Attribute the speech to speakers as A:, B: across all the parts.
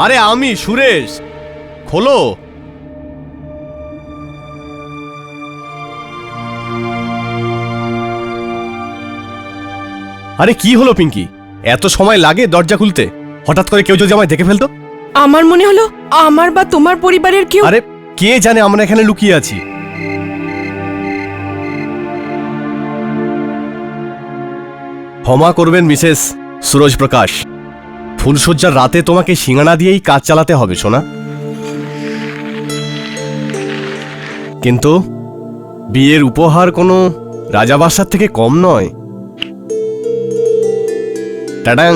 A: আরে আমি সুরেশ, খোলো। আরে কি হলো পিঙ্কি, এত সময় লাগে দরজা খুলতে? হঠাৎ করে কেউ যদি আমায় দেখে ফেলতো?
B: আমার মনে হলো আমার বা তোমার পরিবারের কেউ।
A: আরে কে জানে আমরা এখানে লুকিয়ে আছি। ক্ষমা করবেন মিসেস সুরজ প্রকাশ, ফুলসজ্জার রাতে তোমাকে সিঙ্গানা দিয়েই কাজ চালাতে হবে সোনা। কিন্তু বিয়ের উপহার কোনো রাজাবাসার থেকে কম নয়। টাডাং!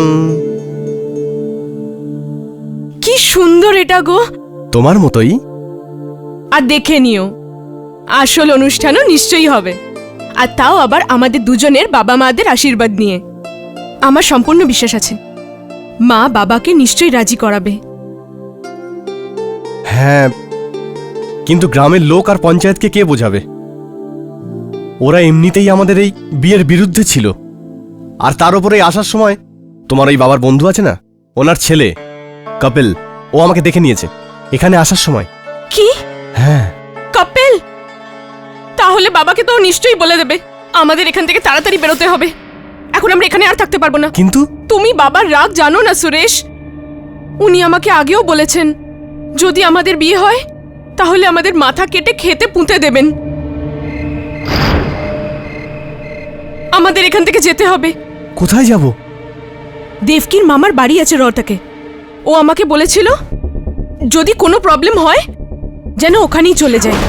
B: কি সুন্দর এটা গো।
A: তোমার মতোই।
B: আর দেখে নিও, আসল অনুষ্ঠানও নিশ্চয়ই হবে, আর তাও আবার আমাদের দুজনের বাবা মাদের আশীর্বাদ নিয়ে। আমার সম্পূর্ণ বিশ্বাস আছে মা বাবাকে নিশ্চয়ই রাজি করাবে।
A: হ্যাঁ, কিন্তু গ্রামের লোক আর পঞ্চায়েতকে কে বোঝাবে? ওরা এমনিতেই আমাদের এই বিয়ের বিরুদ্ধে ছিল। আর তার উপরে আসার সময় তোমার ওই বাবার বন্ধু আছে না, ওনার ছেলে কপিল, ও আমাকে দেখে নিয়েছে এখানে আসার সময়।
B: কি?
A: হ্যাঁ।
B: কপিল? তাহলে বাবাকে তো নিশ্চয়ই বলে দেবে আমাদের এখান থেকে তাড়াতাড়ি বেরোতে হবে। এখন আমরা এখানে আর থাকতে পারবো না।
A: কিন্তু
B: তুমি বাবার রাগ জানো না সুরেশ? উনি আমাকে আগেও বলেছেন যদি আমাদের বিয়ে হয় তাহলে আমাদের মাথা কেটে খেতে পুঁতে দেবেন। আমাদের এখান থেকে যেতে হবে।
A: কোথায় যাব?
B: দেবকির মামার বাড়ি আছে রটাকে। ও আমাকে বলেছিল যদি কোনো প্রবলেম হয় যেন ওখানেই চলে যায়।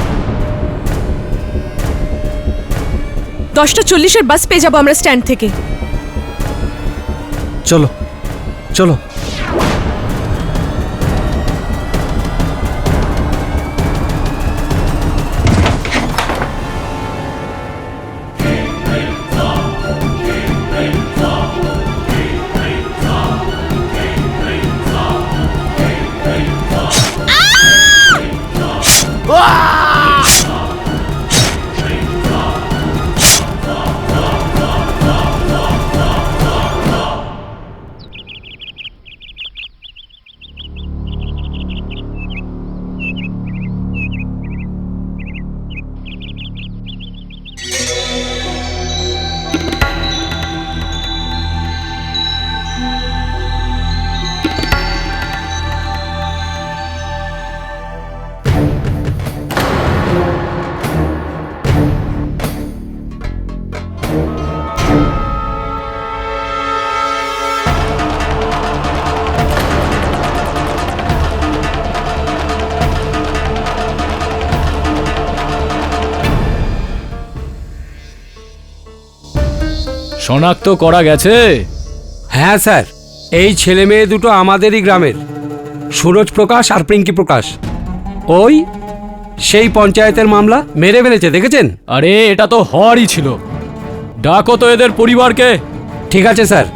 B: 10:40 বাস পেয়ে যাবো আমরা স্ট্যান্ড থেকে।
A: চলো চলো।
C: শনাক্ত করা গেছে?
D: হ্যাঁ স্যার, এই ছেলে মেয়ে দুটো আমাদেরই গ্রামের, সুরজ প্রকাশ আর পিঙ্কি প্রকাশ। ওই সেই পঞ্চায়েতের মামলা মেরে ফেলেছে, দেখেছেন?
C: আরে এটা তো হওয়ারই ছিল। ডাকো তো এদের পরিবারকে।
D: ঠিক আছে স্যার।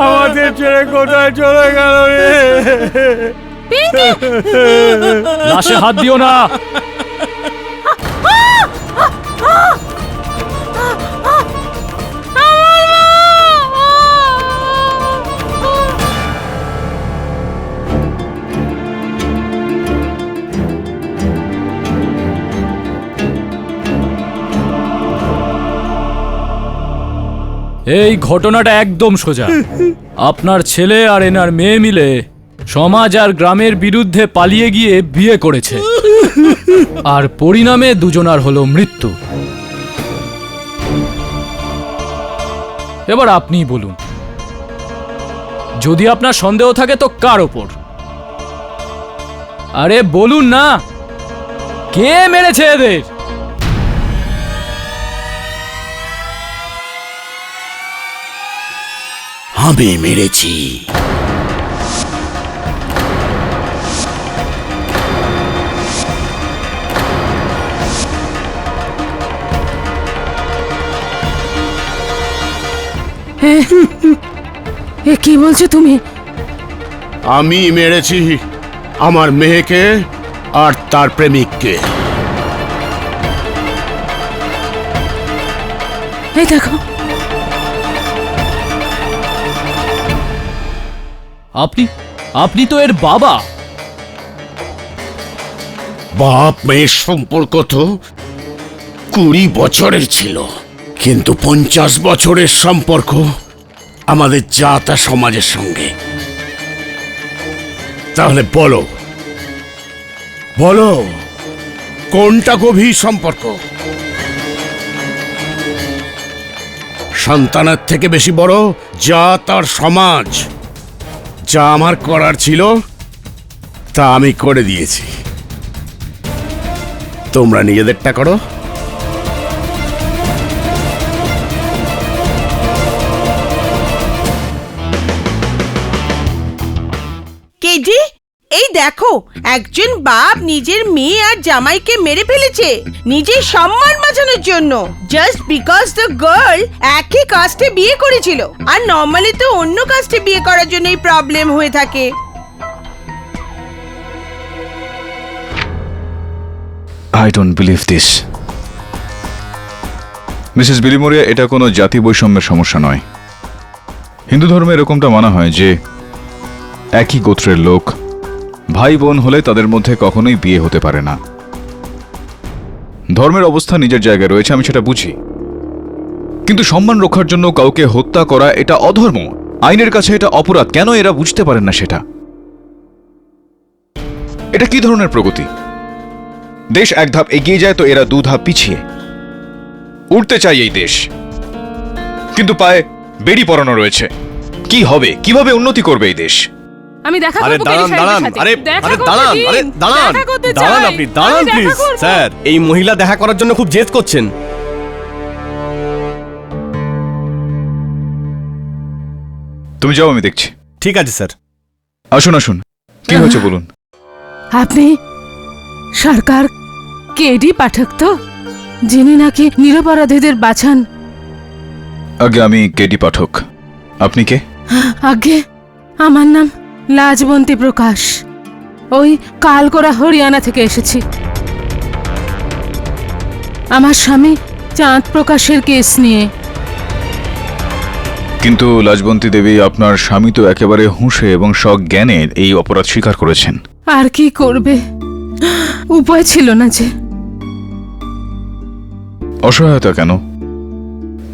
D: আমাদের ছেলে কোথায় চলে গেল রে?
C: লাশে হাত দিও না। এই ঘটনাটা একদম সোজা। আপনার ছেলে আর এনার মেয়ে মিলে সমাজ আর গ্রামের বিরুদ্ধে পালিয়ে গিয়ে বিয়ে করেছে, আর পরিণামে দুজনার হলো মৃত্যু। এবার আপনিই বলুন, যদি আপনার সন্দেহ থাকে তো কার ওপর? আরে বলুন না, কে মেরেছে এদের?
E: আমি মেরেছি।
B: এ কি বলছো তুমি?
E: আমি মেরেছি আমার মেয়েকে আর তার প্রেমিককে।
B: এই দেখো,
C: আপনি তো এর বাবা।
E: বাপ মেয়ের সম্পর্ক তো 20 বছরের ছিল, কিন্তু 50 বছরের সম্পর্ক আমাদের জাতা সমাজের সঙ্গে। তাহলে বলো বলো, কোনটা গভীর সম্পর্ক? সন্তানের থেকে বেশি বড় জাত আর সমাজ। যা আমার করার ছিল তা আমি করে দিয়েছি, তোমরা নিজেদেরটা করো।
F: কেজি, এই দেখো, একজন বাপ নিজের মেয়ে আর জামাইকে মেরে ফেলেছে নিজের সম্মান বাঁচানোর জন্য, জাস্ট বিকজ দ্য গার্ল একই কাস্টে বিয়ে করেছিল। আর নর্মালি তো অন্য কাস্টে বিয়ে করার জন্যই প্রবলেম হয়ে থাকে।
G: I don't believe this. Mrs Bilimoria, এটা কোনো জাতি বৈষম্যের সমস্যা নয়। হিন্দু ধর্মে এরকমটা মানা হয় যে একই গোত্রের লোক ভাই বোন হলে তাদের মধ্যে কখনোই বিয়ে হতে পারে না। ধর্মের অবস্থা নিজের জায়গায় রয়েছে, আমি সেটা বুঝি, কিন্তু সম্মান রক্ষার জন্য কাউকে হত্যা করা এটা অধর্ম। আইনের কাছে এটা অপরাধ। কেন এরা বুঝতে পারেন না সেটা? এটা কি ধরনের প্রগতি? দেশ এক ধাপ এগিয়ে যায় তো এরা 2 ধাপ পিছিয়ে। উঠতে চাই এই দেশ, কিন্তু পায়ে বেড়ি পরানো রয়েছে। কি হবে? কিভাবে উন্নতি করবে এই দেশ?
B: আমি দেখা
A: আরে
B: করব
A: দাঁড়ান
B: কেরি
A: দাঁড়ান,
B: সাহেবের সাথে।
A: আরে
B: দেখা
A: আরে
B: করতে
A: দাঁড়ান,
B: দিন।
A: আরে দাঁড়ান
B: দেখা করতে
A: দাঁড়ান,
B: চাই।
A: আপনি দাঁড়ান
B: আমি দেখা
A: প্লিজ।
B: করব।
A: স্যার, এই মহিলা দেখা করার জন্য খুব জেদ করছেন।
G: তুমি যাও, আমি দেখছি।
A: ঠিক আছে স্যার।
G: আসুন আসুন, কি হয়েছে বলুন।
H: আপনি সরকার কেডি পাঠক তো, যিনি নাকি নিরপরাধীদের বাঁচান?
G: আগে আমি কেডি পাঠক। আপনি কে?
H: আগে আমার নাম লাজবন্তী প্রকাশ। ওই কালকোরা হরিয়ানা থেকে এসেছি। আমার স্বামী চাঁদ প্রকাশের কেস নিয়ে।
G: কিন্তু লাজবন্তী দেবী, আপনার স্বামী তো একেবারে হুঁশে এবং সজ্ঞানে এই অপরাধ স্বীকার করেছেন।
H: আর কি করবে, উপায় ছিল না যে।
G: অসহায়তা কেন?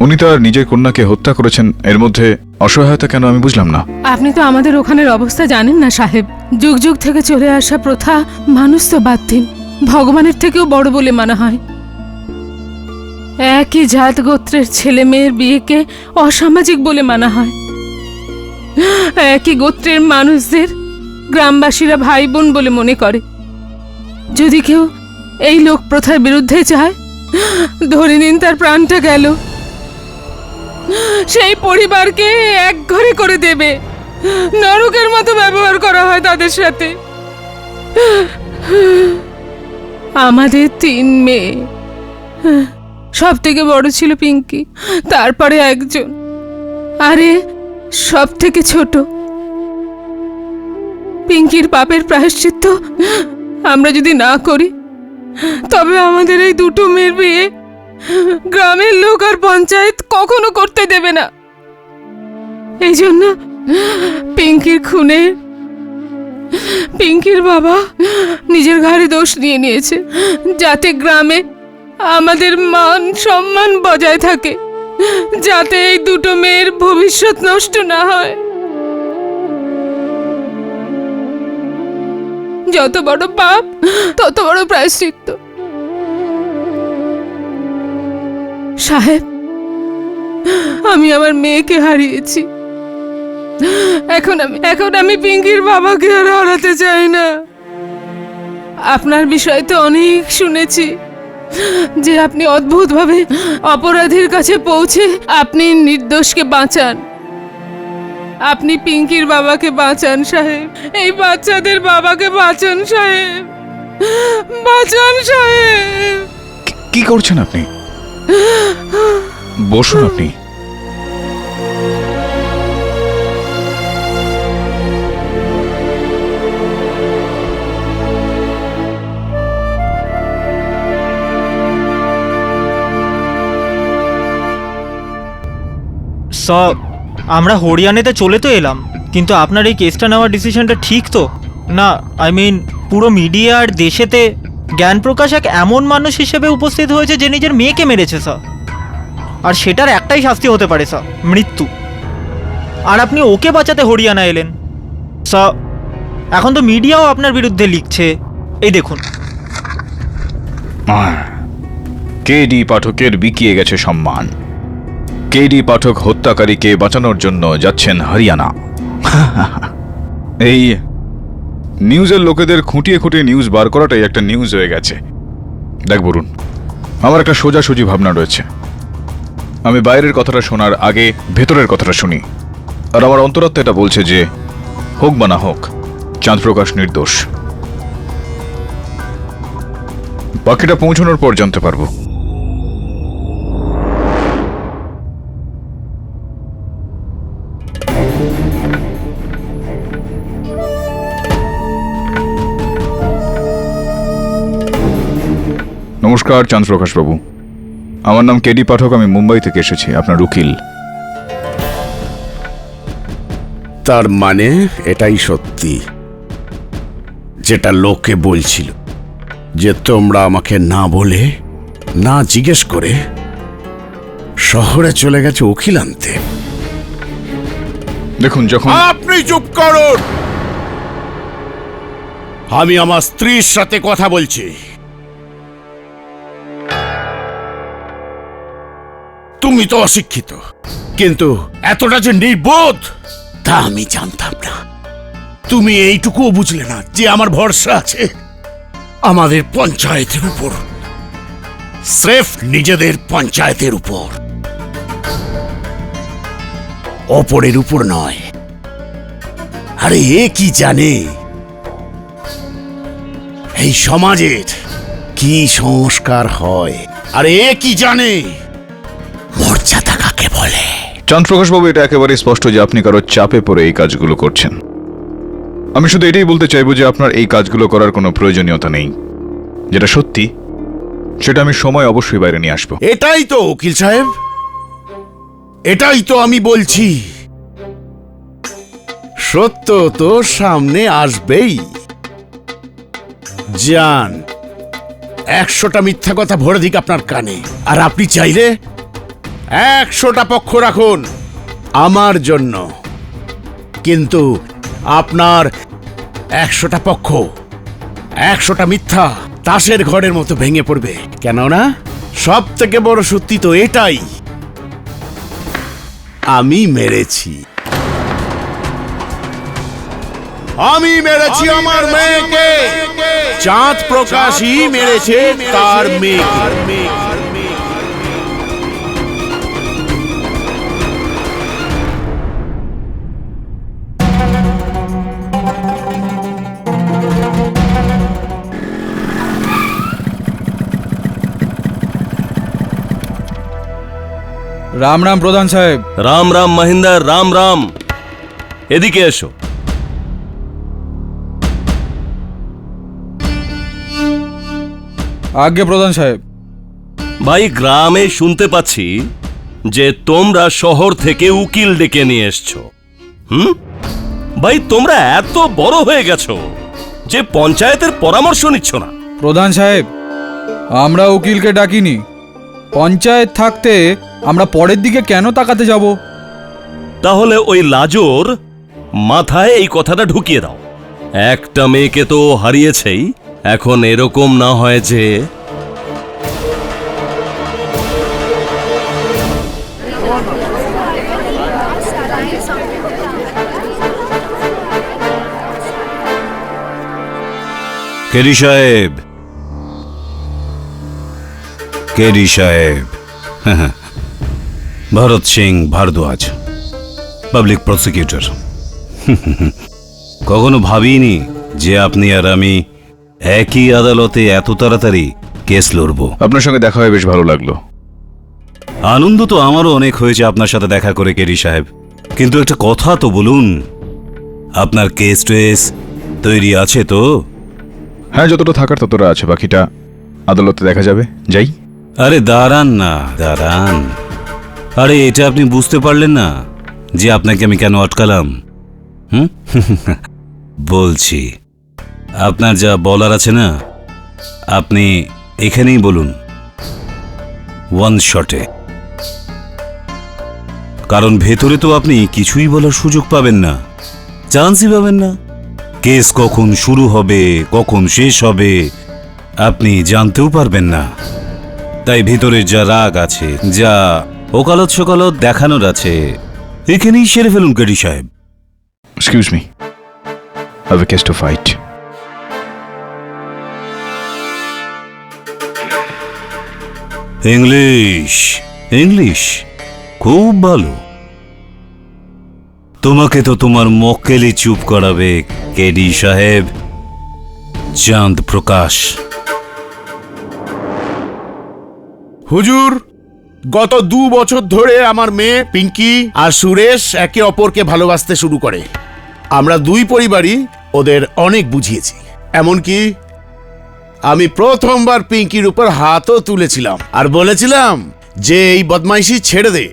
G: উনি তার নিজের কন্যাকে হত্যা করেছেন, এর মধ্যে অসহায়তা কেন আমি বুঝলাম না।
H: আপনি তো আমাদের ওখানের অবস্থা জানেন না সাহেব। যুগ যুগ থেকে চলে আসা প্রথা মানুষ তো বাদ দিন, ভগবানের থেকেও বড় বলে মানা হয়। একই জাত গোত্রের ছেলে মেয়ের বিয়েকে অসামাজিক বলে মানা হয়। একই গোত্রের মানুষদের গ্রামবাসীরা ভাই বোন বলে মনে করে। যদি কেউ এই লোক প্রথার বিরুদ্ধে যায়, ধরে নিন তার প্রাণটা গেল, সেই পরিবারকে একঘরে করে দেবে। নরকের মতো ব্যবহার করা হয় তাদের সাথে। আমাদের 3 মেয়ে, সব থেকে বড় ছিল পিঙ্কি, তারপরে একজন, আরে সব থেকে ছোট। পিঙ্কির পাপের প্রায়শ্চিত্ত আমরা যদি না করি, তবে আমাদের এই 2 মেয়ের বিয়ে গ্রামের লোক আর পঞ্চায়েত কখনো করতে দেবে না। এই জন্য পিঙ্কির খুনে পিঙ্কির বাবা নিজের ঘাড়ে দোষ নিয়ে নিয়েছে, যাতে গ্রামে আমাদের মান সম্মান বজায় থাকে, যাতে এই 2 মেয়ের ভবিষ্যৎ নষ্ট না হয়। যত বড় পাপ তত বড় প্রায়শ্চিত্ত। সাহেব, আমি আমার মেয়েকে হারিয়েছি, এখন আমি পিঙ্কির বাবাকে আর হারাতে চাই না। আপনার বিষয়ে তো অনেক শুনেছি যে আপনি অদ্ভুতভাবে অপরাধীর কাছে পৌঁছে আপনি নির্দোষকে বাঁচান। আপনি পিঙ্কির বাবাকে বাঁচান সাহেব, এই বাচ্চাদের বাবাকে বাঁচান সাহেব, বাঁচান সাহেব।
G: কি করছেন আপনি? বসুন আপনি।
I: সব আমরা হরিয়ানাতে চলে তো এলাম, কিন্তু আপনার এই কেসটা নেওয়ার ডিসিশনটা ঠিক তো না? আই মিন পুরো মিডিয়া আর দেশেতে জ্ঞানপ্রকাশ এক এমন মানুষ হিসেবে উপস্থিত হয়েছে যে নিজের মেয়েকে মেরেছে স্যার, আর সেটার একটাই শাস্তি হতে পারে স্যার, মৃত্যু। আর আপনি ওকে বাঁচাতে হরিয়ানা এলেন স্যার। এখন তো মিডিয়াও আপনার বিরুদ্ধে লিখছে, এই দেখুন।
G: কেডি পাঠকের বিকিয়ে গেছে সম্মান। কেডি পাঠক হত্যাকারীকে বাঁচানোর জন্য যাচ্ছেন হরিয়ানা। এই নিউজের লোকেদের খুঁটিয়ে খুঁটিয়ে নিউজ বার করাটাই একটা নিউজ হয়ে গেছে। দেখ বরুণ, আমার একটা সোজাসুজি ভাবনা রয়েছে। আমি বাইরের কথাটা শোনার আগে ভেতরের কথাটা শুনি, আর আমার অন্তরাত্মা এটা বলছে যে হোক বা না হোক, চাঁদপ্রকাশ নির্দোষ। বাকিটা পৌঁছানোর পর জানতে পারবো। নমস্কার চাঁদপ্রকাশ বাবু, আমার নাম কেডি পাঠক, আমি মুম্বাই থেকে এসেছি, আপনার উকিল।
E: তার মানে এটাই সত্যি যেটা লোকে বলছিল, যে তোমরা আমাকে না বলে, না জিজ্ঞেস করে শহরে চলে গেছে উকিল আনতে।
G: দেখুন, যখন
E: আপনি চুপ করুন। আমি আমার স্ত্রীর সাথে কথা বলছি। তুমি তো অশিক্ষিত, কিন্তু এতটা যে নির্বোধ তা আমি জানতাম না। তুমি এইটুকুও বুঝলে না যে আমার ভরসা আছে আমাদের পঞ্চায়েতের উপর, স্রেফ নিজেদের পঞ্চায়েতের উপর, অপরের উপর নয়। আরে এ কি জানে এই সমাজের কি সংস্কার হয়? আরে এ কি জানে মর্যাদা কাকে বলে?
G: চাঁদপ্রকাশ বাবু, এটা একেবারে স্পষ্ট যে আপনি কারো চাপে পড়ে এই কাজগুলো করছেন। আমি শুধু এটাই বলতে চাইবো যে আপনার এই কাজগুলো করার কোনো প্রয়োজনীয়তা নেই। যেটা সত্যি সেটা আমি সময় অবশ্যই বাইরে নিয়ে আসবো।
E: এটাই তো উকিল সাহেব, এটাই তো আমি বলছি। সত্য তো সামনে আসবেই। জান, 100টা মিথ্যা কথা ভরে দিক আপনার কানে, আর আপনি চাইলে 100টা পক্ষ রাখুন আমার জন্য, কিন্তু আপনার 100টা পক্ষ, 100টা মিথ্যা তাসের ঘরের মতো ভেঙে পড়বে। কেননা সব থেকে বড় সত্যি তো এটাই, আমি মেরেছি। আমি মেরেছি আমার মেয়েকে, চাঁদপ্রকাশই মেরেছে তার মেয়েকে।
C: রাম রাম প্রধান সাহেব।
J: রাম রাম মহিন্দর, রাম রাম। এদিকে এসো।
C: আজ্ঞে প্রধান সাহেব।
J: ভাই, গ্রামে শুনতে পাচ্ছি যে তোমরা শহর থেকে উকিল ডেকে নিয়ে এসছো। ভাই, তোমরা এত বড় হয়ে গেছো যে পঞ্চায়েতের পরামর্শ নিচ্ছ না।
C: প্রধান সাহেব, আমরা উকিলকে ডাকিনি। পঞ্চায়েত থাকতে আমরা পরের দিকে কেন তাকাতে যাব?
J: তাহলে ওই লাজোর মাথায় এই কথাটা ঢুকিয়ে দাও। একটা মেয়েকে তো হারিয়েছেই, এখন এরকম না হয় যে
K: কেরি সাহেব, কেরি সাহেব, ভরত সিং ভারদ্বাজ, পাবলিক প্রসিকিউটর। কখনো ভাবিনি যে আপনি আর আমি একই আদালতে এত তাড়াতাড়ি কেস লড়ব।
G: আপনার সঙ্গে দেখা হয়ে বেশ ভালো লাগলো।
K: আনন্দ তো আমারও অনেক হয়েছে আপনার সাথে দেখা করে কেরি সাহেব, কিন্তু একটা কথা তো বলুন, আপনার কেস টেস তৈরি আছে তো?
G: হ্যাঁ, যতটা থাকার ততটা আছে, বাকিটা আদালতে দেখা যাবে। যাই।
K: আরে দাঁড়ান না, দাঁড়ান। আরে এটা আপনি বুঝতে পারলেন না যে আপনাকে আমি কেন আটকালাম? বলছি, আপনার যা বলার আছে না, আপনি এখানেই বলুন, ওয়ান শটে। কারণ ভেতরে তো আপনি কিছুই বলার সুযোগ পাবেন না, চান্সই পাবেন না। কেস কখন শুরু হবে, কখন শেষ হবে, আপনি জানতেও পারবেন না। তাই ভিতরে যা রাগ আছে, যা ওকালত সকালত দেখানোর আছে, এখানেই সেরে ফেলুন কেরি সাহেব।
G: Excuse me, I have a case to fight.
K: English, English খুব ভালো। তোমাকে তো তোমার মক্কেলই চুপ করাবে কেডি সাহেব। চাঁদ প্রকাশ।
E: হুজুর, গত 2 বছর ধরে আমার মেয়ে পিঙ্কি আর সুরেশ একে অপরকে ভালোবাসতে শুরু করে। আমরা 2 পরিবারই ওদের অনেক বুঝিয়েছি, এমনকি আমি প্রথমবার পিঙ্কির উপর হাতও তুলেছিলাম আর বলেছিলাম যে এই বদমাইশি ছেড়ে দে।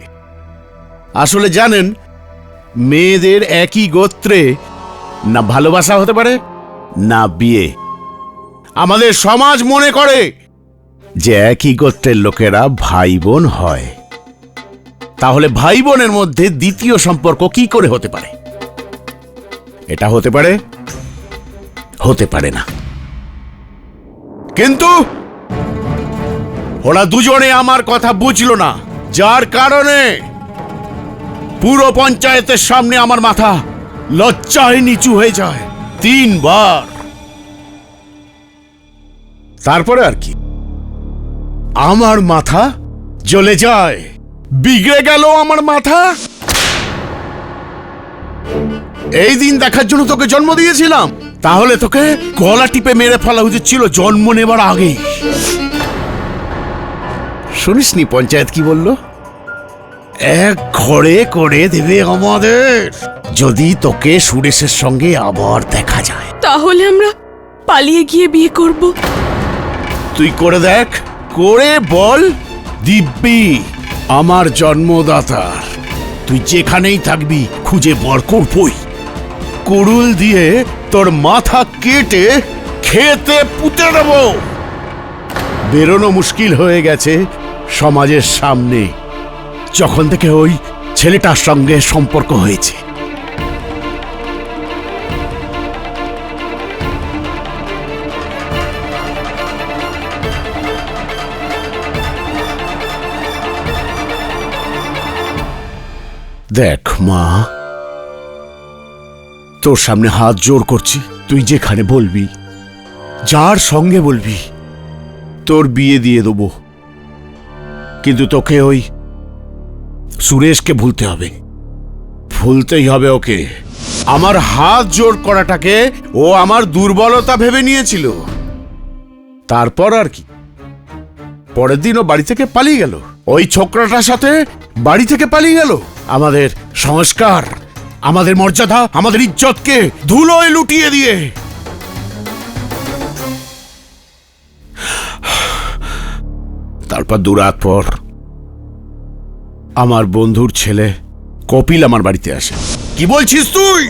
E: আসলে জানেন, মেয়েদের একই গোত্রে না ভালোবাসা হতে পারে না বিয়ে। আমাদের সমাজ মনে করে যে একই গোত্রের লোকেরা ভাই বোন হয়। তাহলে ভাই বোনের মধ্যে দ্বিতীয় সম্পর্ক কি করে হতে পারে? এটা হতে পারে, হতে পারে না। কিন্তু ওরা দুজনে আমার কথা বুঝলো না, যার কারণে পুরো পঞ্চায়েতের সামনে আমার মাথা লজ্জায় নিচু হয়ে যায় 3 বার। তারপরে আর কি, আমার মাথা জ্বলে যায়, বিগড়ে গেল আমার মাথা। এই দিন দেখার জন্য তোকে জন্ম দিয়েছিলাম, তাহলে তোকে গলা টিপে মেরে ফেলা উচিত ছিল জন্ম নেবার আগে। শুনিসনি পঞ্চায়েত কি বলল? এক ঘরে করে দেবে আমাদের যদি তোকে সুরেশের সঙ্গে আবার দেখা যায়।
B: তাহলে আমরা পালিয়ে গিয়ে বিয়ে করব।
E: তুই করে দেখ, করে বল দিব্যি আমার জন্মদাতার তুই যেখানেই থাকবি খুঁজে বার করবই। কুড়ুল দিয়ে তোর মাথা কেটে খেতে পুঁতে দেব। বেরোনো মুশকিল হয়ে গেছে সমাজের সামনে যখন থেকে ওই ছেলেটার সঙ্গে সম্পর্ক হয়েছে। দেখ মা, তোর সামনে হাত জোর করছি, তুই যেখানে বলবি, যার সঙ্গে বলবি, তোর বিয়ে দিয়ে দেবো। কিন্তু তোকে ওই সুরেশকে ভুলতে হবে, ভুলতেই হবে ওকে। আমার হাত জোর করাটাকে ও আমার দুর্বলতা ভেবে নিয়েছিল। তারপর আর কি, পরের দিন ও বাড়ি থেকে পালিয়ে গেল, ওই ছোকরাটার সাথে বাড়ি থেকে পালিয়ে গেল। আমাদের সংস্কার, আমাদের মর্যাদা, আমাদের ইজ্জতকে ধুলোয় লুটিয়ে দিয়ে। তারপর 2 রাত পর আমার বন্ধুর ছেলে কপিল আমার বাড়িতে আসে। কি বলছিস তুই?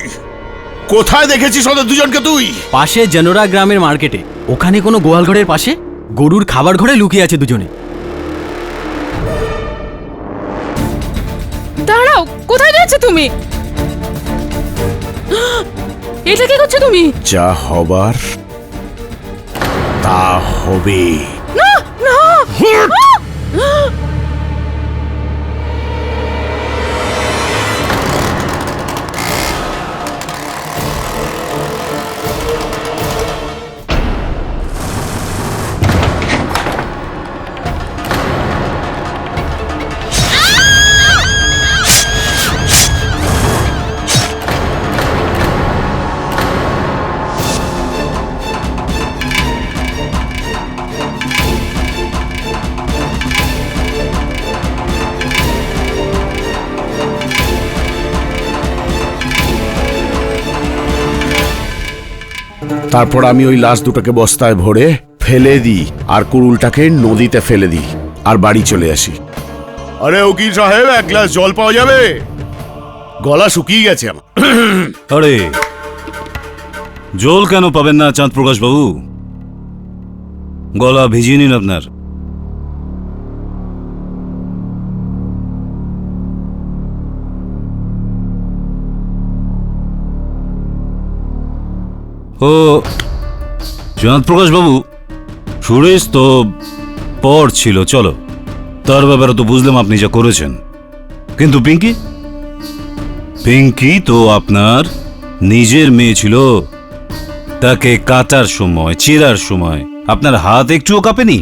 E: কোথায় দেখেছিস ওদের দুজনকে তুই?
L: পাশে জেনোরা গ্রামের মার্কেটে, ওখানে কোনো গোয়াল ঘরের পাশে গরুর খাবার ঘরে লুকিয়ে আছে দুজনে।
H: দাঁড়াও, কোথায় যাচ্ছ তুমি? এটা কি করছো তুমি?
E: যা হবার তা হবে।
H: না না,
E: তারপর আমি ওই লাশ দুটোকে বস্তায় ভরে ফেলে দিই আর কুড়ুলটাকে নদীতে ফেলে দিই আর বাড়ি চলে আসি। আরে উকিল সাহেব, এক গ্লাস জল পাওয়া যাবে? গলা শুকিয়ে গেছে আমার।
K: আরে জল কেন পাবেন না চাঁদ প্রকাশ বাবু? গলা ভিজিয়ে নিন আপনার। ও চাঁদ প্রকাশ বাবু, সুরেশ তো পর ছিল, চলো তার ব্যাপারে তো বুঝলাম আপনি যা করেছেন, কিন্তু পিঙ্কি পিঙ্কি তো আপনার নিজের মেয়ে ছিল। তাকে কাটার সময়, চেরার সময় আপনার হাত একটুও কাঁপেনি?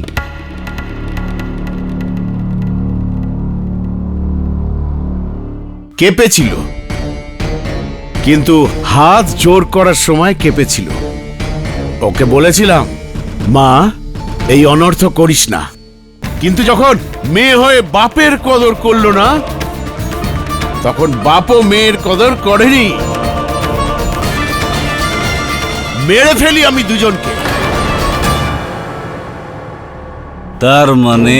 E: কেঁপেছিল, কিন্তু হাত জোর করার সময় কেঁপেছিল। ওকে বলেছিলাম, মা এই অনর্থ করিস না, কিন্তু যখন মেয়ে হয়ে বাপের কদর করলো না, তখন বাপও মেয়ের কদর করেনি। মেরে ফেলি আমি দুজনকে।
K: তার মানে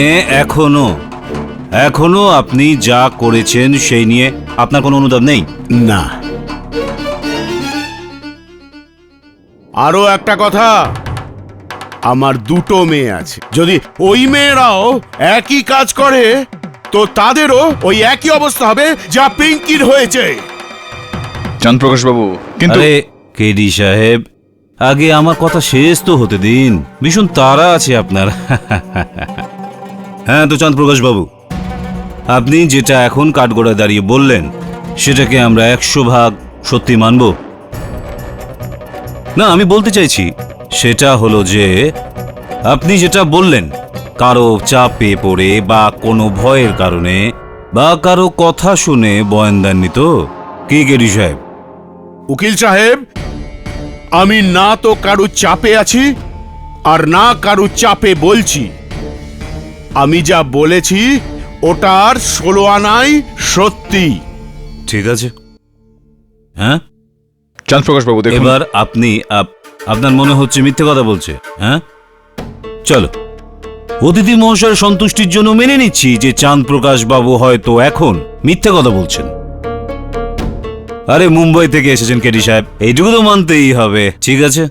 K: এখনো আপনি যা করেছেন সেই নিয়ে আপনার কোনো অনুতাপ নেই?
E: না। আরো একটা কথা, আমার দুটো মেয়ে আছে। যদি ওই মেয়েরাও একই কাজ করে তো তাদেরও ওই একই অবস্থা হবে যা পিঙ্কির হয়েছে।
G: চাঁদ প্রকাশ বাবু, কিন্তু
K: আরে কেডি সাহেব, আগে আমার কথা শেষ তো হতে দিন। ভীষণ তাড়া আছে আপনার। হ্যাঁ তো চাঁদ প্রকাশ বাবু, আপনি যেটা এখন কাঠগড়ায় দাঁড়িয়ে বললেন সেটাকে আমরা 100% সত্যি মানব না? আমি বলতে চাইছি সেটা হলো যে আপনি যেটা বললেন, কারো চাপে পড়ে বা কোনো ভয়ের কারণে বা কারো কথা শুনে বয়ান দেননি তো, কি কেডি সাহেব?
E: উকিল সাহেব, আমি না তো কারু চাপে আছি আর না কারু চাপে বলছি। আমি যা বলেছি ওটার 16 আনাই সত্যি।
K: ঠিক আছে। হ্যাঁ
G: চাঁদ প্রকাশ বাবু, দেখুন,
K: এবার আপনি আপনার মনে হচ্ছে মিথ্যে কথা বলছে? হ্যাঁ চলো, অতিথি মহাশয়ের সন্তুষ্টির জন্য মেনে নিচ্ছি যে চাঁদ প্রকাশ বাবু হয়তো এখন মিথ্যে কথা বলছেন। আরে মুম্বাই থেকে এসেছেন কেডি সাহেব, এইটুকু তো মানতেই হবে। ঠিক আছে,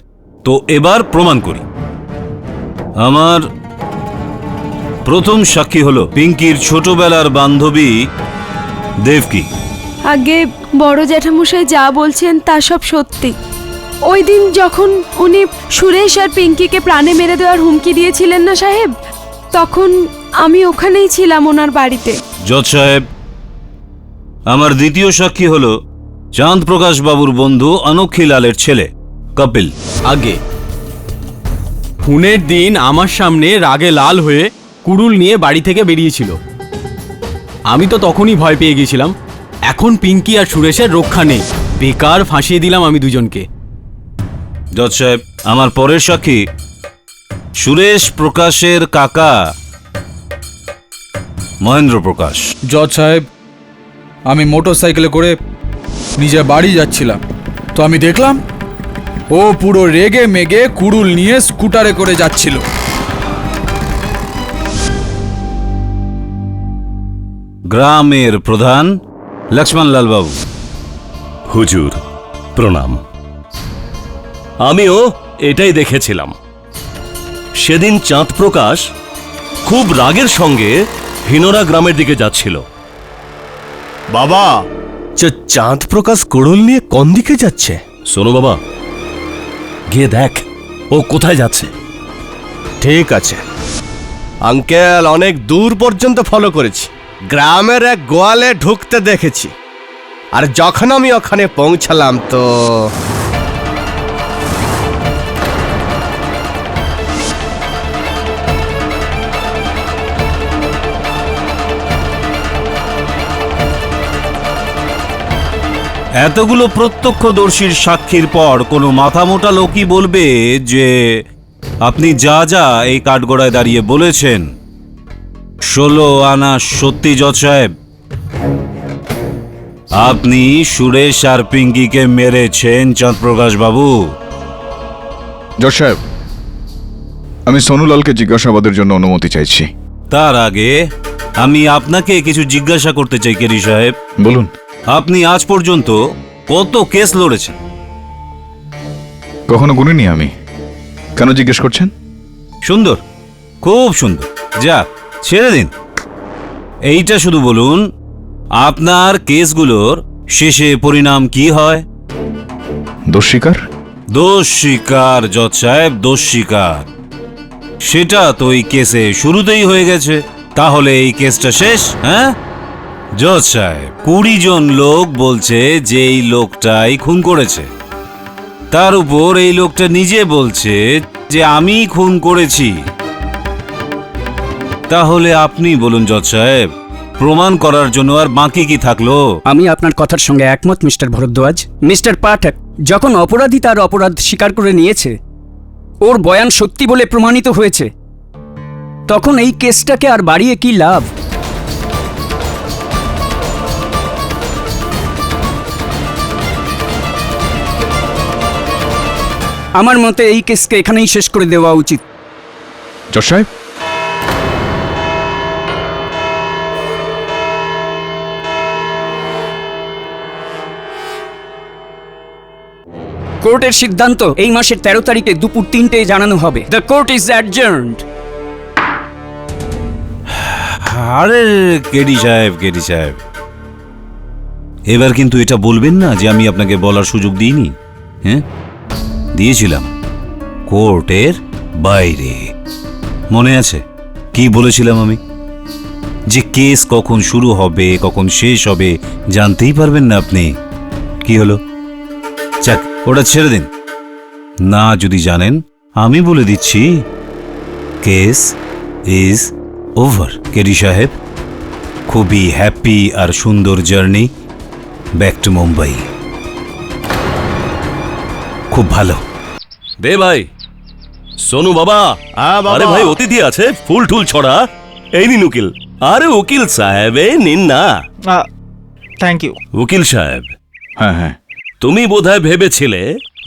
K: তো এবার প্রমাণ করি। আমার প্রথম সাক্ষী হলো পিঙ্কির ছোটবেলার বান্ধবী দেবকী।
H: আগে বড় জ্যাঠামশাই যা বলছেন তা সব সত্যি। ওই দিন যখন উনি সুরেশ আর পিঙ্কিকে প্রাণে মেরে দেওয়ার হুমকি দিয়েছিলেন না সাহেব, তখন আমি ওখানেই ছিলাম ওনার বাড়িতে।
K: জজ সাহেব, আমার দ্বিতীয় সাক্ষী হলো চাঁদ প্রকাশ বাবুর বন্ধু অনক্ষীলালের ছেলে কপিল।
L: আগে খুনের দিন আমার সামনে রাগে লাল হয়ে কুড়ুল নিয়ে বাড়ি থেকে বেরিয়েছিল। আমি তো তখনই ভয় পেয়ে গিয়েছিলাম। এখন পিঙ্কি আর সুরেশের রক্ষা নেই, বেকার ফাঁসিয়ে দিলাম আমি দুজনকে।
K: জজ সাহেব, আমার পরের সাক্ষী সুরেশ প্রকাশের কাকা মহেন্দ্র প্রকাশ।
M: জজ সাহেব, আমি মোটর সাইকেলে করে নিজের বাড়ি যাচ্ছিলাম, তো আমি দেখলাম ও পুরো রেগে মেগে কুড়ুল নিয়ে স্কুটারে করে যাচ্ছিল।
K: গ্রামের প্রধান লক্ষ্মণলাল বাবু।
J: হুজুর প্রণাম। আমিও এটাই দেখেছিলাম। সেদিন চাঁদ প্রকাশ খুব রাগের সঙ্গে হিনোরা গ্রামের দিকে যাচ্ছিল।
E: বাবা,
A: চাঁদ প্রকাশ কুড়ুল নিয়ে কোন দিকে যাচ্ছে?
J: শোনো বাবা, গিয়ে দেখ ও কোথায় যাচ্ছে।
A: ঠিক আছে আঙ্কেল, অনেক দূর পর্যন্ত ফলো করেছি, গ্রামের এক গোয়ালে ঢুকতে দেখেছি, আর যখন আমি ওখানে পৌঁছালাম তো
K: এতগুলো প্রত্যক্ষদর্শীর সাক্ষীর পর কোনো মাথামোটা লোকই বলবে যে আপনি যা যা এই কাঠগড়ায় দাঁড়িয়ে বলেছেন 16 আনা সত্যি। জজ সাহেব, আপনি সুরেশ আর পিঙ্কিকে মেরেছেন চাঁদ প্রকাশ বাবু,
G: জজ সাহেব, আমি সোনুলালকে জিজ্ঞাসাবাদের জন্য অনুমতি চাইছি।
K: তার আগে আমি আপনাকে কিছু জিজ্ঞাসা করতে চাই কেরি সাহেব।
G: বলুন।
K: আপনি আজ পর্যন্ত কত কেস লড়েছেন?
G: কখনো গুনিনি আমি। কেন জিজ্ঞেস করছেন?
K: সুন্দর, খুব সুন্দর। যাক, ছেড়ে দিন। এইটা শুধু বলুন, আপনার কেসগুলোর শেষে পরিণাম কি হয়?
G: দোষ স্বীকার।
K: দোষ স্বীকার জজ সাহেব, দোষ স্বীকার। সেটা তো এই কেসে শুরুতেই হয়ে গেছে। তাহলে এই কেসটা শেষ? হ্যাঁ জজ সাহেব, 20 জন লোক বলছে যে এই লোকটাই খুন করেছে। তার উপর এই লোকটা নিজে বলছে যে আমি খুন করেছি। তাহলে আপনি বলুন জজ সাহেব, প্রমাণ করার জন্য আর বাকি কি থাকলো?
N: আমি আপনার কথার সঙ্গে একমত মিস্টার ভরদ্বাজ। মিস্টার পাঠক, যখন অপরাধী তার অপরাধ স্বীকার করে নিয়েছে, ওর বয়ান সত্যি বলে প্রমাণিত হয়েছে, তখন এই কেসটাকে আর বাড়িয়ে কি লাভ? আমার মতে এই কেসকে এখানেই শেষ করে দেওয়া উচিত।
G: জজ সাহেব,
N: কোর্টের সিদ্ধান্ত এই মাসের 13 তারিখে দুপুর 3টায় জানানো হবে। The court is adjourned.
K: আরে কেডি সাহেব, কেডি সাহেব, এবার কিন্তু এটা বলবেন না যে আমি আপনাকে বলার সুযোগ দিইনি। হ্যাঁ, দিয়েছিলাম, কোর্টের বাইরে। মনে আছে কি বলেছিলাম আমি? যে কেস কখন শুরু হবে কখন শেষ হবে জানতেই পারবেন না আপনি। কি হলো? যাক, ওটা ছেড়ে দিন না। যদি জানেন, আমি বলে দিচ্ছি, কেস ইজ ওভার। কেডি সাহেব, খুবই হ্যাপি আর সুন্দর জার্নি ব্যাক টু মুম্বাই। খুব ভালো। দে ভাই, সোনু বাবা। আরে ভাই, অতিথি আছে, ফুল টুল ছড়া। এই নিন উকিল। আরে উকিল সাহেব, এই নিন না।
I: Thank you.
K: উকিল সাহেব,
G: হ্যাঁ হ্যাঁ,
K: তুমি বোধহয় ভেবেছিলে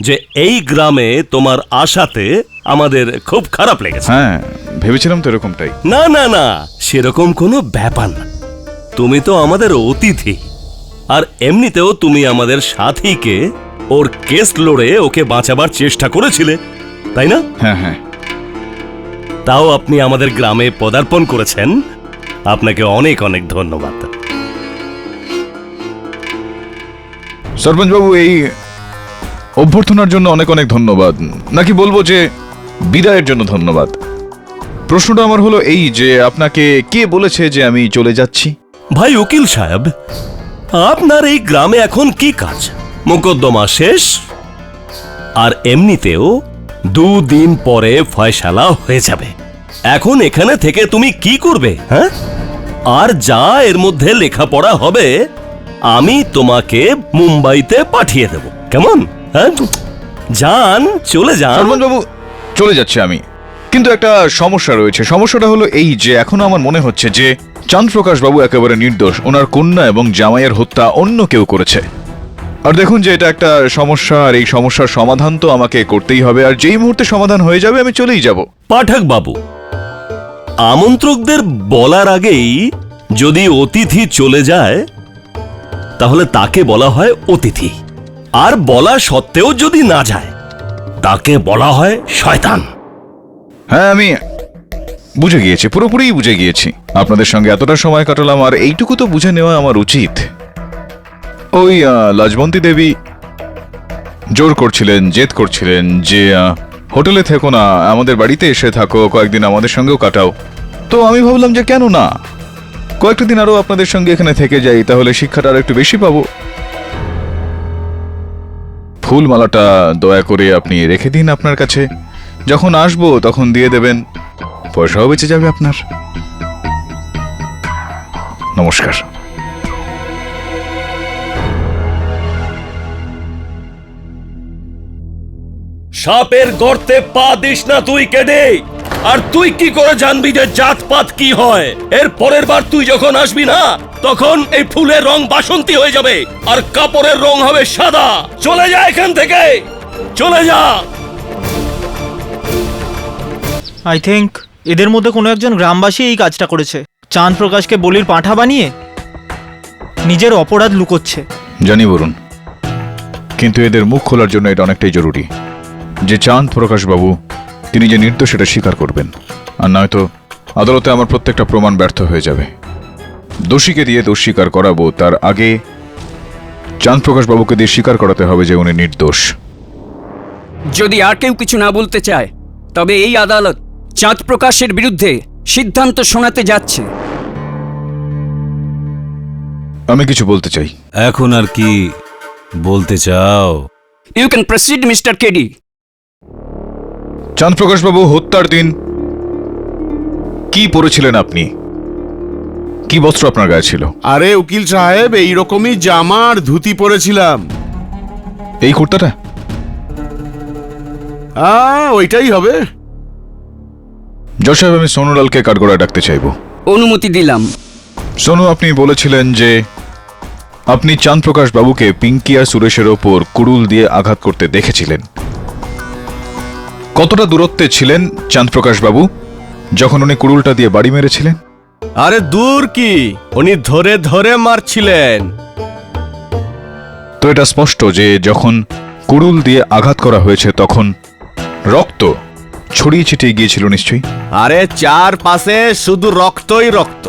K: যে এই গ্রামে তোমার আসাতে আমাদের খুব খারাপ লেগেছে।
G: হ্যাঁ ভেবেছিলাম তো এরকমটাই।
K: না না না, সেরকম কোনো ব্যাপার না। তুমি তো আমাদের অতিথি, আর এমনিতেও তুমি আমাদের সাথীকে ওর কেস লড়ে ওকে বাঁচাবার চেষ্টা করেছিলে, তাই না?
G: হ্যাঁ হ্যাঁ।
K: তাও আপনি আমাদের গ্রামে পদার্পণ করেছেন, আপনাকে অনেক অনেক ধন্যবাদ।
G: সরপঞ্চ বাবু, এই অভ্যর্থনার জন্য অনেক অনেক ধন্যবাদ, নাকি বলবো যে বিদায়ের জন্য ধন্যবাদ। প্রশ্নটা আমার হলো এই যে আপনাকে কে বলেছে যে আমি চলে যাচ্ছি?
K: ভাই উকিল সাহেব, আপনার এই গ্রামে এখন কি কাজ? মোকদ্দমা শেষ, আর এমনিতেও 2 দিন পরে ফয়সালা হয়ে যাবে। এখন এখানে থেকে তুমি কি করবে? হ্যাঁ, আর যা এর মধ্যে লেখাপড়া হবে আমি তোমাকে মুম্বাইতে পাঠিয়ে দেব, কেমন? হ্যাঁ, যান, চলে যান।
G: সরপঞ্চ বাবু, চলে যাচ্ছি আমি, কিন্তু একটা সমস্যা রয়েছে। সমস্যাটা হলো এই যে এখনো আমার মনে হচ্ছে যে চাঁদপ্রকাশ বাবু একেবারে নির্দোষ। ওনার কন্যা এবং জামাইয়ের হত্যা অন্য কেউ করেছে। আর দেখুন যে এটা একটা সমস্যা, আর এই সমস্যার সমাধান তো আমাকে করতেই হবে। আর যেই মুহূর্তে সমাধান হয়ে যাবে আমি চলেই যাব।
K: পাঠক বাবু, আমন্ত্রকদের বলার আগেই যদি অতিথি চলে যায় তাহলে তাকে বলা হয় অতিথি, আর বলা সত্ত্বেও যদি না যায় তাকে বলা হয় শয়তান।
G: হ্যাঁ, আমি বুঝে গিয়েছি, পুরোপুরি বুঝে গিয়েছি। আপনাদের সঙ্গে এতটা সময় কাটালাম, আর এইটুকু তো বুঝে নেওয়া আমার উচিত। ওই লাজবন্তী দেবী জোর করছিলেন, জেদ করছিলেন যে হোটেলে থেকো না, আমাদের বাড়িতে এসে থাকো, কয়েকদিন আমাদের সঙ্গেও কাটাও। তো আমি ভাবলাম যে কেন না, কয়েকটা দিন আরো আপনাদের সঙ্গে এখানে থেকে যাই, তাহলে শিক্ষাটা আরো একটু বেশি পাবো। ফুলমালাটা দয়া করে আপনি রেখে দিন আপনার কাছে, যখন আসবো তখন দিয়ে দেবেন, পয়সাও বেঁচে যাবে আপনার। নমস্কার।
K: সাপের গর্তে পা দিস না তুই, কেডে। আর তুই কি করে জানবি যে জাতপাত কি হয়? এর পরের বার তুই যখন আসবি না, তখন এই ফুলের রং বাসন্তী হয়ে যাবে আর কাপড়ের রং হবে সাদা। চলে যা এখান থেকে, চলে যা।
I: আই থিঙ্ক এদের মধ্যে কোনো একজন গ্রামবাসী এই কাজটা করেছে। চাঁদ প্রকাশকে বলির পাঁঠা বানিয়ে নিজের অপরাধ লুকোচ্ছে।
G: জানি বলুন, কিন্তু এদের মুখ খোলার জন্য এটা অনেকটাই জরুরি যে চাঁদ প্রকাশ বাবু তিনি যে নির্দোষ সেটা স্বীকার করবেন, আর নয়তো আদালতে আমার প্রত্যেকটা প্রমাণ ব্যর্থ হয়ে যাবে। দোষীকে দিয়ে দোষ স্বীকার করাবো, তার আগে চাঁদ প্রকাশ বাবুকে দিয়ে স্বীকার করাতে হবে যে উনি নির্দোষ।
N: যদি আর কেউ কিছু না বলতে চায় তবে এই আদালত চাঁদ প্রকাশের বিরুদ্ধে সিদ্ধান্ত শোনাতে যাচ্ছে।
G: আমি কিছু বলতে চাই।
K: এখন আর কি বলতে চাও?
N: You can proceed Mister KD.
G: Chand Prakash বাবু হত্যার দিন কি পরেছিলেন আপনি? কি বস্ত্র আপনার গায়ে ছিল?
E: আরে উকিল সাহেব, এইরকমই জামা আর ধুতি পরেছিলাম।
G: এই কুর্তাটা?
E: ওইটাই হবে।
G: জজ সাহেব, আমি সোনুলালকে কাঠগড়ায় ডাকতে চাইব।
N: অনুমতি দিলাম।
G: সোনু, আপনি বলেছিলেন যে আপনি চাঁদ প্রকাশ বাবুকে পিঙ্কি আর সুরেশের ওপর কুড়ুল দিয়ে আঘাত করতে দেখেছিলেন। কতটা দূরত্বে ছিলেন চাঁদ প্রকাশ বাবু যখন উনি কুড়ুলটা দিয়ে বাড়ি মেরেছিলেন?
A: আরে দূর কি, উনি ধরে ধরে মারছিলেন।
G: তো এটা স্পষ্ট যে যখন কুড়ুল দিয়ে আঘাত করা হয়েছে তখন রক্ত ছড়িয়ে ছিটিয়ে গিয়েছিল নিশ্চয়ই।
A: আরে চারপাশে শুধু রক্তই রক্ত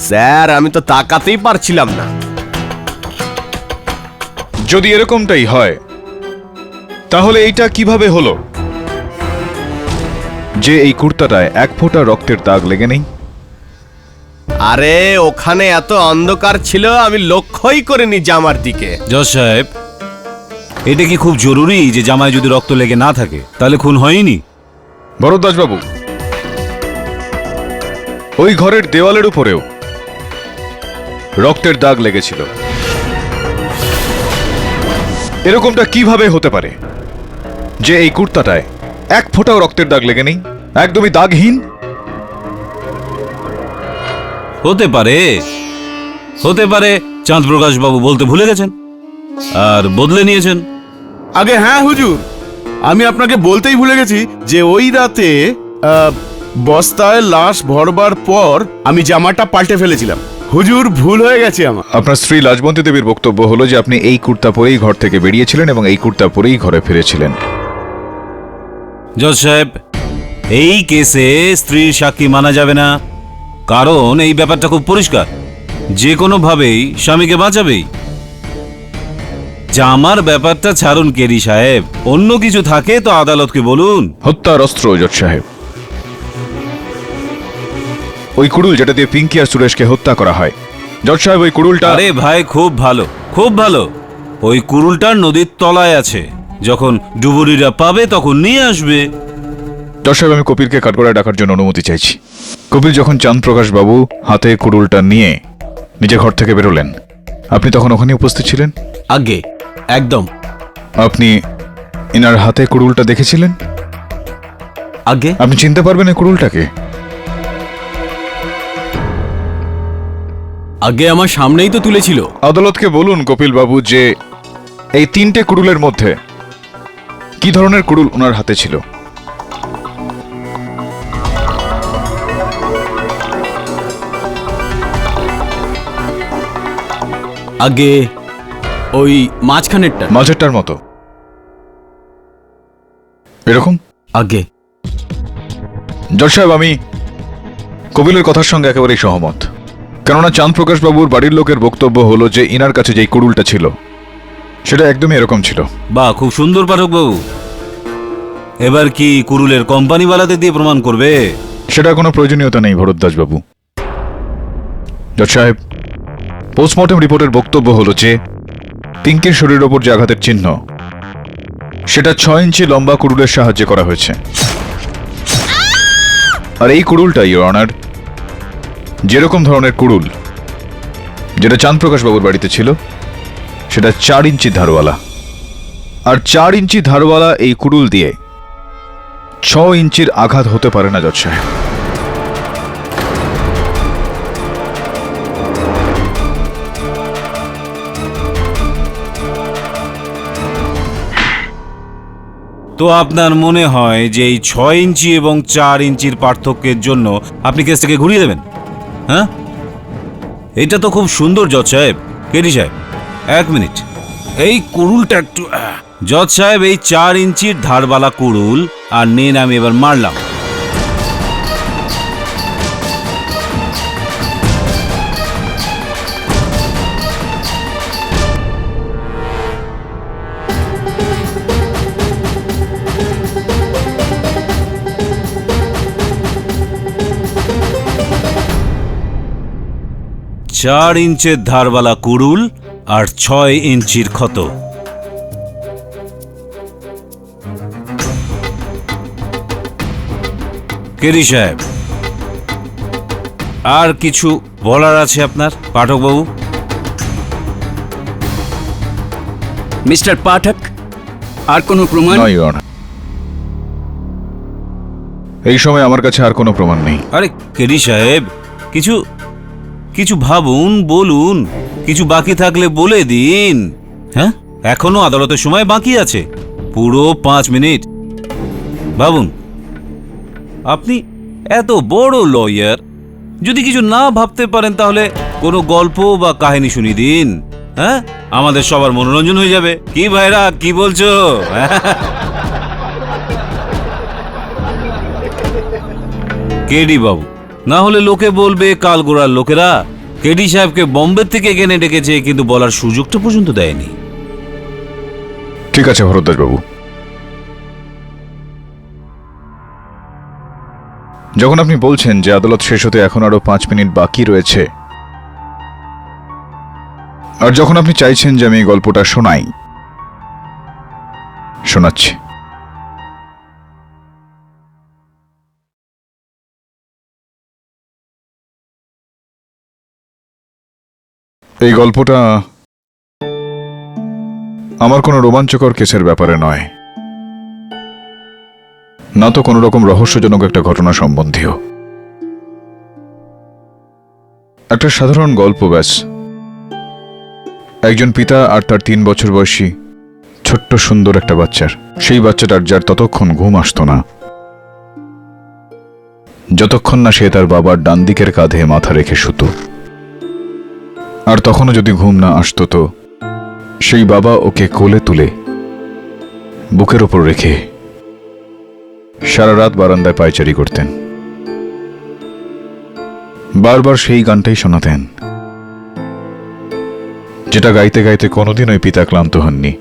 A: স্যার, আমি তো তাকাতেই পারছিলাম না।
G: যদি এরকমটাই হয় তাহলে এইটা কিভাবে হলো যে এই কুর্তাটায় এক ফোঁটা রক্তের দাগ লেগে নেই?
A: আরে ওখানে এত অন্ধকার ছিল, আমি লক্ষ্যই করিনি জামার দিকে।
K: জজ সাহেব, এটা কি খুব জরুরি যে জামায় যদি রক্ত লেগে না থাকে তাহলে খুন হয়নি?
G: ভরদ্বাজ বাবু, ওই ঘরের দেওয়ালের উপরেও রক্তের দাগ লেগেছিল। এরকমটা কিভাবে হতে পারে যে এই কুর্তাটায় এক ফোঁটাও রক্তের দাগ লেগে নেই, একদমই দাগহীন?
K: হতে পারে, হতে পারে চাঁদ প্রকাশ বাবু বলতে ভুলে গেছেন আর বদলে নিয়েছেন।
E: আগে হ্যাঁ হুজুর, আমি আপনাকে বলতেই ভুলে গেছি যে ওই রাতে বস্তায় লাশ ভরবার পর আমি জামাটা পাল্টে ফেলেছিলাম। হুজুর, ভুল হয়ে গেছে আমার।
G: আপনার স্ত্রী লাজবন্তী দেবীর বক্তব্য হলো যে আপনি এই কুর্তা পরেই ঘর থেকে বেরিয়েছিলেন এবং এই কুর্তা পরেই ঘরে ফিরেছিলেন।
K: জজ সাহেব, এই কেসে স্ত্রীর সাক্ষী মানা যাবে না, কারণ এই ব্যাপারটা খুব পরিষ্কার, যে কোনোভাবেই স্বামীকে বাঁচাবেই। জামার ব্যাপারটা ছাড়ুন কেরি সাহেব, অন্য কিছু থাকে তো আদালতকে বলুন।
G: হত্যার অস্ত্র জজ সাহেব, ওই কুড়ুল যেটা দিয়ে পিঙ্কি আর সুরেশকে হত্যা করা হয়। জজ সাহেব, ওই কুড়ুলটা...
K: আরে ভাই, খুব ভালো, খুব ভালো। ওই কুড়ুলটা নদীর তলায় আছে, যখন ডুবুরিরা পাবে তখন নিয়ে আসবে।
G: জজ সাহেব, আমি কপিলকে কাঠগড়ায় ডাকার জন্য অনুমতি চাইছি। কপিল, যখন চাঁদ প্রকাশ বাবু হাতে কুড়ুলটা নিয়ে নিজের ঘর থেকে বেরোলেন আপনি তখন ওখানে উপস্থিত ছিলেন?
L: আগে একদম।
G: আপনি এনার হাতে কুড়ুলটা দেখেছিলেন?
L: আগে
G: আপনি চিনতে পারবেন এই কুড়ুলটাকে?
L: আগে আমার সামনেই তো তুলেছিল।
G: আদালতকে বলুন কপিল বাবু যে এই তিনটে কুড়ুলের মধ্যে কি ধরনের কুড়ুল ওনার হাতে ছিল?
L: আগে ওই মাঝখানেরটার
G: মতো এরকম?
L: আগে
G: জজ সাহেব, আমি কপিলের কথার সঙ্গে একেবারেই সহমত। কেননা চাঁদ প্রকাশ বাবুর বাড়ির লোকের বক্তব্য হলো যে ইনার কাছে যেই কুড়ুলটা ছিল সেটা একদমই এরকম ছিল।
K: বাহ, খুব সুন্দর পাঠক বাবু। এবার কি কুড়ুলের কোম্পানিওয়ালাদের দিয়ে প্রমাণ করবে?
G: সেটা কোনো প্রয়োজনীয়তা নেই ভরদ্বাজ বাবু। জজ সাহেব, পোস্টমর্টম রিপোর্টের বক্তব্য হলো যে পিঙ্কির শরীরের ওপর যে আঘাতের চিহ্ন সেটা 6 ইঞ্চি লম্বা কুড়ুলের সাহায্যে করা হয়েছে। আর এই কুড়ুলটা ইওর অনার যেরকম ধরনের কুড়ুল যেটা চাঁদ প্রকাশ বাবুর বাড়িতে ছিল সেটা 4 ইঞ্চি ধারওয়ালা। আর 4 ইঞ্চি ধারওয়ালা এই কুড়ুল দিয়ে 6 ইঞ্চির আঘাত হতে পারে না জজ সাহেব।
K: তো আপনার মনে হয় যে এই 6 ইঞ্চি এবং 4 ইঞ্চির পার্থক্যের জন্য আপনি কেসটাকে ঘুরিয়ে দেবেন? হ্যাঁ, এটা তো খুব সুন্দর জজ সাহেব। কেডি সাহেব, 1 মিনিট, এই কুড়ুলটা একটু। জজ সাহেব, এই 4 ইঞ্চির ধারবালা কুড়ুল আর নেন আমি এবার মারলাম। চার ইঞ্চের ধারবালা কুড়ুল আর 6 ইঞ্চির ক্ষত। কেরি সাহেব, আর কিছু বলার আছে আপনার পাঠকবাবু?
N: মিস্টার পাঠক, আর কোনো প্রমাণ?
G: নয়, ইওর অনার। এই সময় আমার কাছে আর কোনো প্রমাণ নেই।
K: আরে কেরি সাহেব, কিছু কিছু ভাবুন, বলুন, কিছু বাকি থাকলে বলে দিন। হ্যাঁ, এখনো আদালতের সময় বাকি আছে, পুরো 5 মিনিট। ভাবুন, আপনি এত বড় লয়ার, যদি কিছু না ভাবতে পারেন তাহলে কোনো গল্প বা কাহিনী শুনিয়ে দিন। হ্যাঁ, আমাদের সবার মনোরঞ্জন হয়ে যাবে। কি ভাইরা, কি বলছো? কেডি বাবু, না হলে লোকে বলবে কালগোড়ার লোকেরা কেডি সাহেবকে বোম্বে থেকে এখানে ডেকেছে, কিন্তু বলার সুযোগটা পর্যন্ত দেয়নি।
G: ঠিক আছে ভরদ্বাজ বাবু, যখন আপনি বলছেন যে আদালত শেষ হতে এখন আরো 5 মিনিট বাকি রয়েছে, আর যখন আপনি চাইছেন যে আমি এই গল্পটা শোনাই, শোনাচ্ছি। এই গল্পটা আমার কোনো রোমাঞ্চকর কেসের ব্যাপারে নয়, না তো কোনো রকম রহস্যজনক একটা ঘটনা সম্বন্ধীয়। একটা সাধারণ গল্প ব্যাস। একজন পিতা আর তার 3 বছর বয়সী ছোট্ট সুন্দর একটা বাচ্চার। সেই বাচ্চাটার যার ততক্ষণ ঘুম আসতো না, যতক্ষণ না সে তার বাবার ডান দিকের কাঁধে মাথা রেখে শুতো। আর তখনও যদি ঘুম না আসতো তো সেই বাবা ওকে কোলে তুলে বুকের ওপর রেখে সারা রাত বারান্দায় পায়চারি করতেন। বারবার সেই গানটাই শোনাতেন, যেটা গাইতে গাইতে কোনোদিন ওই পিতা ক্লান্ত হননি।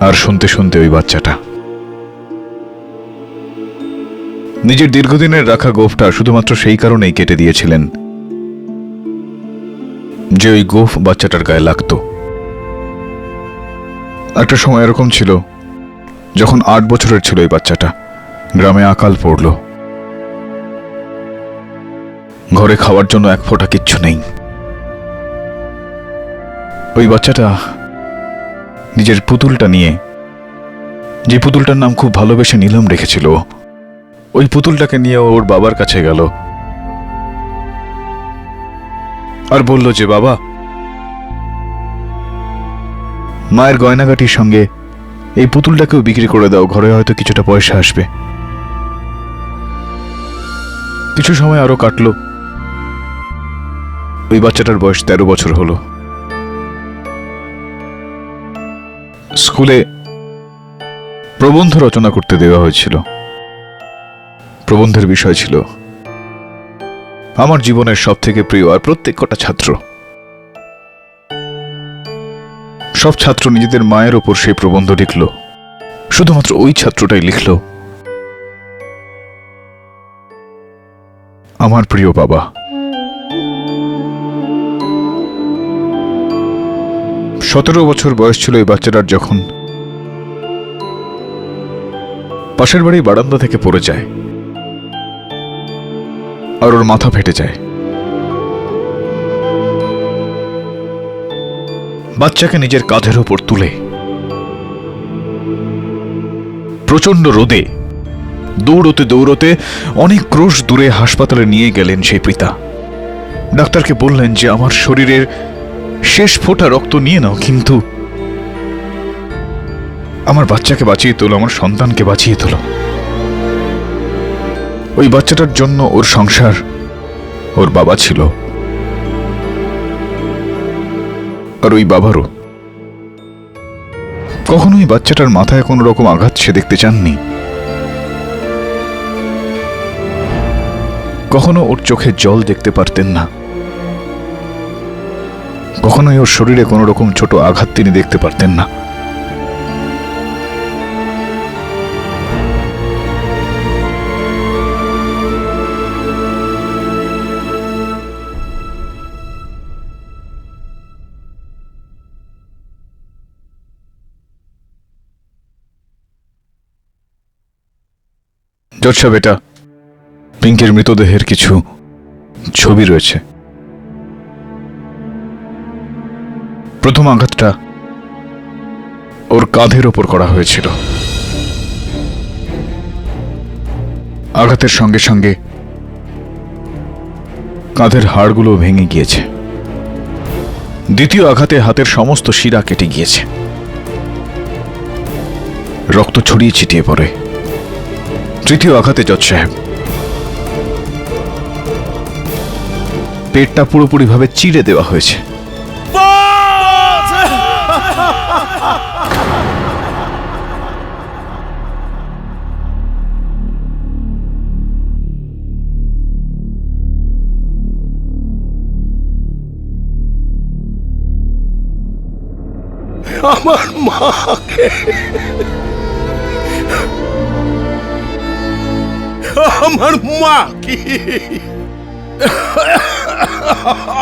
G: আর শুনতে শুনতে ওই বাচ্চাটা নিজের দীর্ঘদিনের রাখা গোফটা শুধুমাত্র সেই কারণেই কেটে দিয়েছিলেন যে ওই গোফ বাচ্চাটার গায়ে লাগত। একটা সময় এরকম ছিল যখন 8 বছরের ছিল ওই বাচ্চাটা, গ্রামে আকাল পড়ল। ঘরে খাওয়ার জন্য 1 ফোঁটা কিচ্ছু নেই। ওই বাচ্চাটা নিজের পুতুলটা নিয়ে, যে পুতুলটার নাম খুব ভালোবেসে নীলম রেখেছিল, ওই পুতুলটাকে নিয়ে ওর বাবার কাছে গেল আর বলল যে, বাবা, মায়ের গয়নাগাটির সঙ্গে এই পুতুলটাকেও বিক্রি করে দাও, ঘরে হয়তো কিছুটা পয়সা আসবে। কিছু সময় আরো কাটলো। ওই বাচ্চাটার বয়স 13 বছর হলো। স্কুলে প্রবন্ধ রচনা করতে দেওয়া হয়েছিল। প্রবন্ধের বিষয় ছিল আমার জীবনের সব থেকে প্রিয়। আর প্রত্যেক কটা ছাত্র, সব ছাত্র নিজেদের মায়ের ওপর সেই প্রবন্ধ লিখল। শুধুমাত্র ওই ছাত্রটাই লিখল, আমার প্রিয় বাবা। সতেরো বছর বয়স ছিল এই বাচ্চাটার যখন পাশের বাড়ি বারান্দা থেকে পড়ে যায় আর ওর মাথা ফেটে যায়। বাচ্চাকে নিজের কাঁধের ওপর তুলে প্রচন্ড রোদে দৌড়তে দৌড়তে অনেক ক্রোশ দূরে হাসপাতালে নিয়ে গেলেন সেই পিতা। ডাক্তারকে বললেন যে আমার শরীরের শেষ ফোঁটা রক্ত নিয়ে নাও, কিন্তু আমার বাচ্চাকে বাঁচিয়ে তোলো, আমার সন্তানকে বাঁচিয়ে তোলো। ওই বাচ্চাটার জন্য ওর সংসার, ওর বাবা ছিল, আর ওই বাবারও। কখনো ওই বাচ্চাটার মাথায় কোনো রকম আঘাত সে দেখতে চাননি। কখনো ওর চোখে জল দেখতে পারতেন না, কখনোই ওর শরীরে কোনো রকম ছোট আঘাত তিনি দেখতে পারতেন না। জজ সাহেব, এটা পিঙ্কের মৃতদেহের কিছু ছবি রয়েছে। প্রথম আঘাতটা ওর কাঁধের ওপর করা হয়েছিল। আঘাতের সঙ্গে সঙ্গে কাঁধের হাড়গুলো ভেঙে গিয়েছে। দ্বিতীয় আঘাতে হাতের সমস্ত শিরা কেটে গিয়েছে, রক্ত ছড়িয়ে ছিটিয়ে পড়ে। তৃতীয় আঘাতে জজ সাহেব পেটটা পুরোপুরিভাবে চিড়ে দেওয়া হয়েছে।
E: আমার মাকে, আমার মা কি,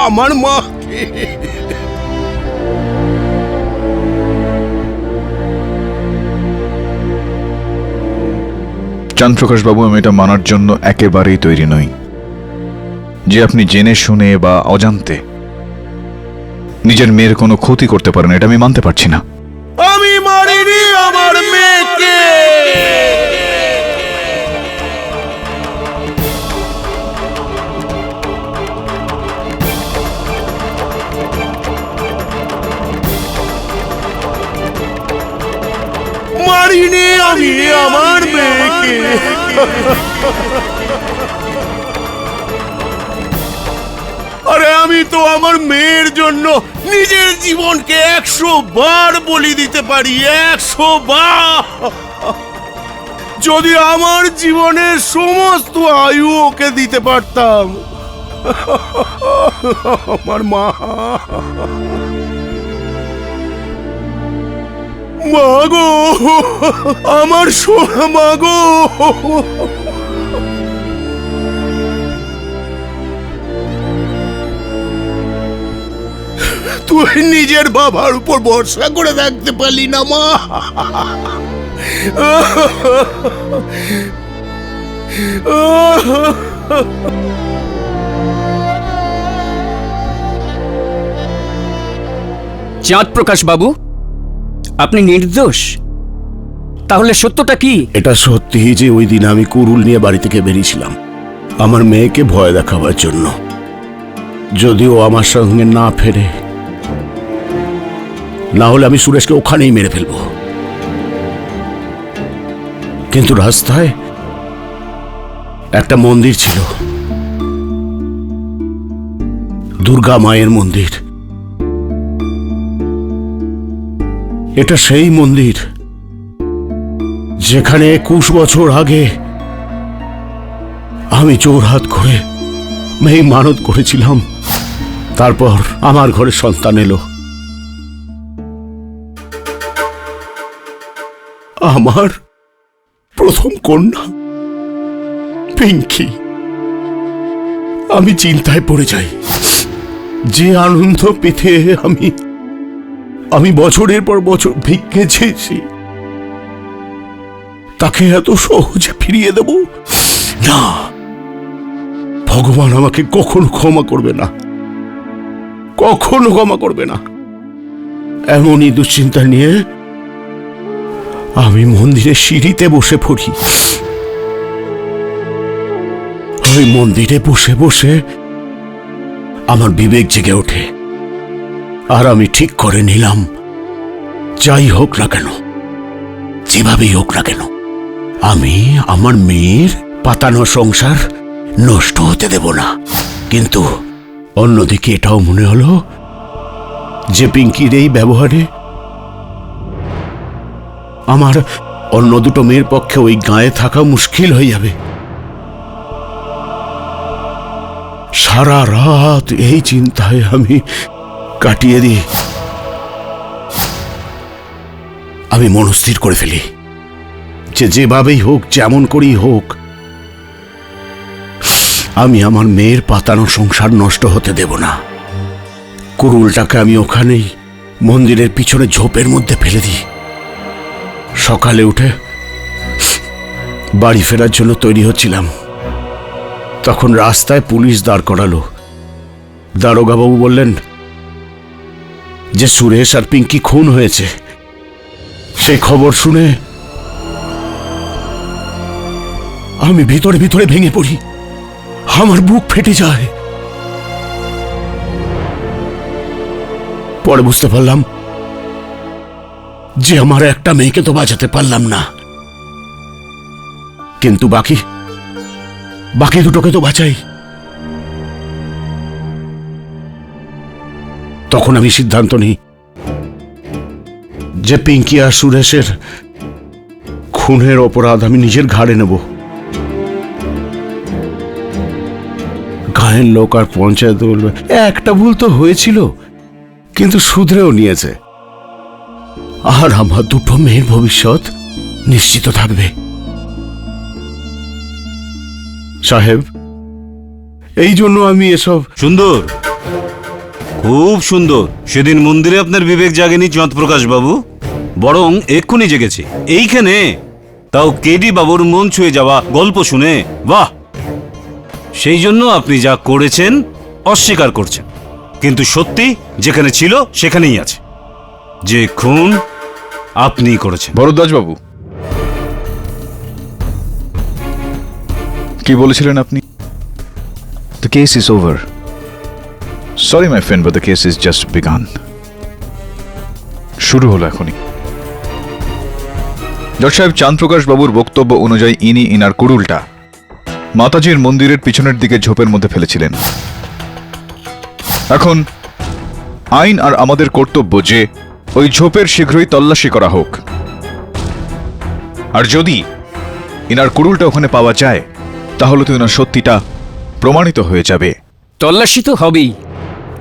E: আমার মা কি?
G: চাঁদপ্রকাশ বাবু, আমি এটা মানার জন্য একেবারেই তৈরি নই যে আপনি জেনে শুনে বা অজান্তে নিজের মেয়ের কোনো ক্ষতি করতে পারেন। এটা আমি মানতে পারছি না।
E: আমি মারিনি আমার মেয়েকে। মারিনি আমি আমার মেয়েকে। আরে আমি তো আমার মেয়ের জন্য নিজের জীবনকে 100 বার বলি দিতে পারি, 100 বার। যদি আমার জীবনের সমস্ত আয়ু ওকে দিতে পারতাম। আমার মা, মা গো, আমার সোনা মা গো। তুই নিজের বাবার উপর ভরসা করে থাকতে পারলি না মা।
N: চাঁদপ্রকাশ বাবু, আপনি নির্দোষ? তাহলে সত্যটা কি?
E: এটা সত্যি যে ওই দিন আমি কুরুল নিয়ে বাড়ি থেকে বেরিয়েছিলাম আমার মেয়েকে ভয় দেখাবার জন্য। যদিও আমার সঙ্গে না ফেরে, না হলে আমি সুরেশকে ওখানেই মেরে ফেলবো। কিন্তু রাস্তায় একটা মন্দির ছিল, দুর্গা মায়ের মন্দির। এটা সেই মন্দির যেখানে 21 বছর আগে আমি জোরহাত করে মেয়ে মানত করেছিলাম। তারপর আমার ঘরে সন্তান এলো, আমার প্রথম কন্যা পিঙ্কি। আমি চিন্তায় পড়ে যাই, যে আনন্দ পেতে আমি বছরের পর বছর ভিক্ষে চেয়েছি, তাকে এত সহজে ফিরিয়ে দেব না। ভগবান আমাকে কখনো ক্ষমা করবে না, কখনো ক্ষমা করবে না। এমনই দুশ্চিন্তা নিয়ে আমি মন্দিরের সিঁড়িতে বসে পড়ি। ওই মন্দিরে বসে বসে আমার বিবেক জেগে ওঠে, আর আমি ঠিক করে নিলাম, যাই হোক না কেন যেভাবেই হোক না কেন আমি আমার মেয়ের পাতানো সংসার নষ্ট হতে দেব না। কিন্তু অন্যদিকে এটাও মনে হলো যে পিঙ্কির এই ব্যবহারে আমার অন্য দুটো মেয়ের পক্ষে ওই গায়ে থাকা মুশকিল হয়ে যাবে। সারা রাত এই চিন্তায় আমি কাটিয়ে দিই। আমি মনস্থির করে ফেলি যে যেভাবেই হোক যেমন করেই হোক আমি আমার মেয়ের পাতানো সংসার নষ্ট হতে দেব না। কুড়ুলটাকে আমি ওখানেই মন্দিরের পিছনে ঝোপের মধ্যে ফেলে দিই। সকালে উঠে বাড়ি ফেরার জন্য তৈরি হচ্ছিলাম, তখন রাস্তায় পুলিশ দাঁড় করালো। দারোগাবাবু বললেন যে সুরেশ আর পিঙ্কি খুন হয়েছে। সেই খবর শুনে আমি ভিতরে ভিতরে ভেঙে পড়ি, আমার বুক ফেটে যায়। পরে বুঝতে পারলাম যে আমার একটা মেয়েকে তো বাঁচাতে পারলাম না, কিন্তু বাকি দুটোকে তো বাঁচাই। তখন আমি সিদ্ধান্ত নিই যে পিঙ্কি আর সুরেশের খুনের অপরাধ আমি নিজের ঘাড়ে নেব। গায়ের লোক আর পঞ্চায়েত বলবে একটা ভুল তো হয়েছিল, কিন্তু শুধরেও নিয়েছে, আর আমার দুটো মেয়ের ভবিষ্যৎ নিশ্চিত থাকবে। সাহেব, এই জন্য আমি এসব।
K: সুন্দর, খুব সুন্দর। সেদিন মন্দিরে আপনার বিবেক জাগেনি চাঁদ প্রকাশ বাবু, বরং এক্ষুনি জেগেছে এইখানে, তাও কেডি বাবুর মন ছুঁয়ে যাওয়া গল্প শুনে। বাহ! সেই জন্য আপনি যা করেছেন অস্বীকার করছেন, কিন্তু সত্যি যেখানে ছিল সেখানেই আছে, যে খুন আপনিই করেছেন।
G: ভরদ্বাজ বাবু, কি বলেছিলেন আপনি? The case is over. Sorry my friend, but the case is just begun. শুরু হলো এখনই। জজ সাহেব, চাঁদ প্রকাশ বাবুর বক্তব্য অনুযায়ী ইনার কুড়ুলটা মাতাজির মন্দিরের পিছনের দিকে ঝোপের মধ্যে ফেলেছিলেন। এখন আইন আর আমাদের কর্তব্য যে ওই ঝোপের শীঘ্রই তল্লাশি করা হোক, আর যদি ইনার কুড়ুলটা ওখানে পাওয়া যায় তাহলে তো ইনার সত্যিটা প্রমাণিত হয়ে যাবে।
N: তল্লাশি তো হবেই,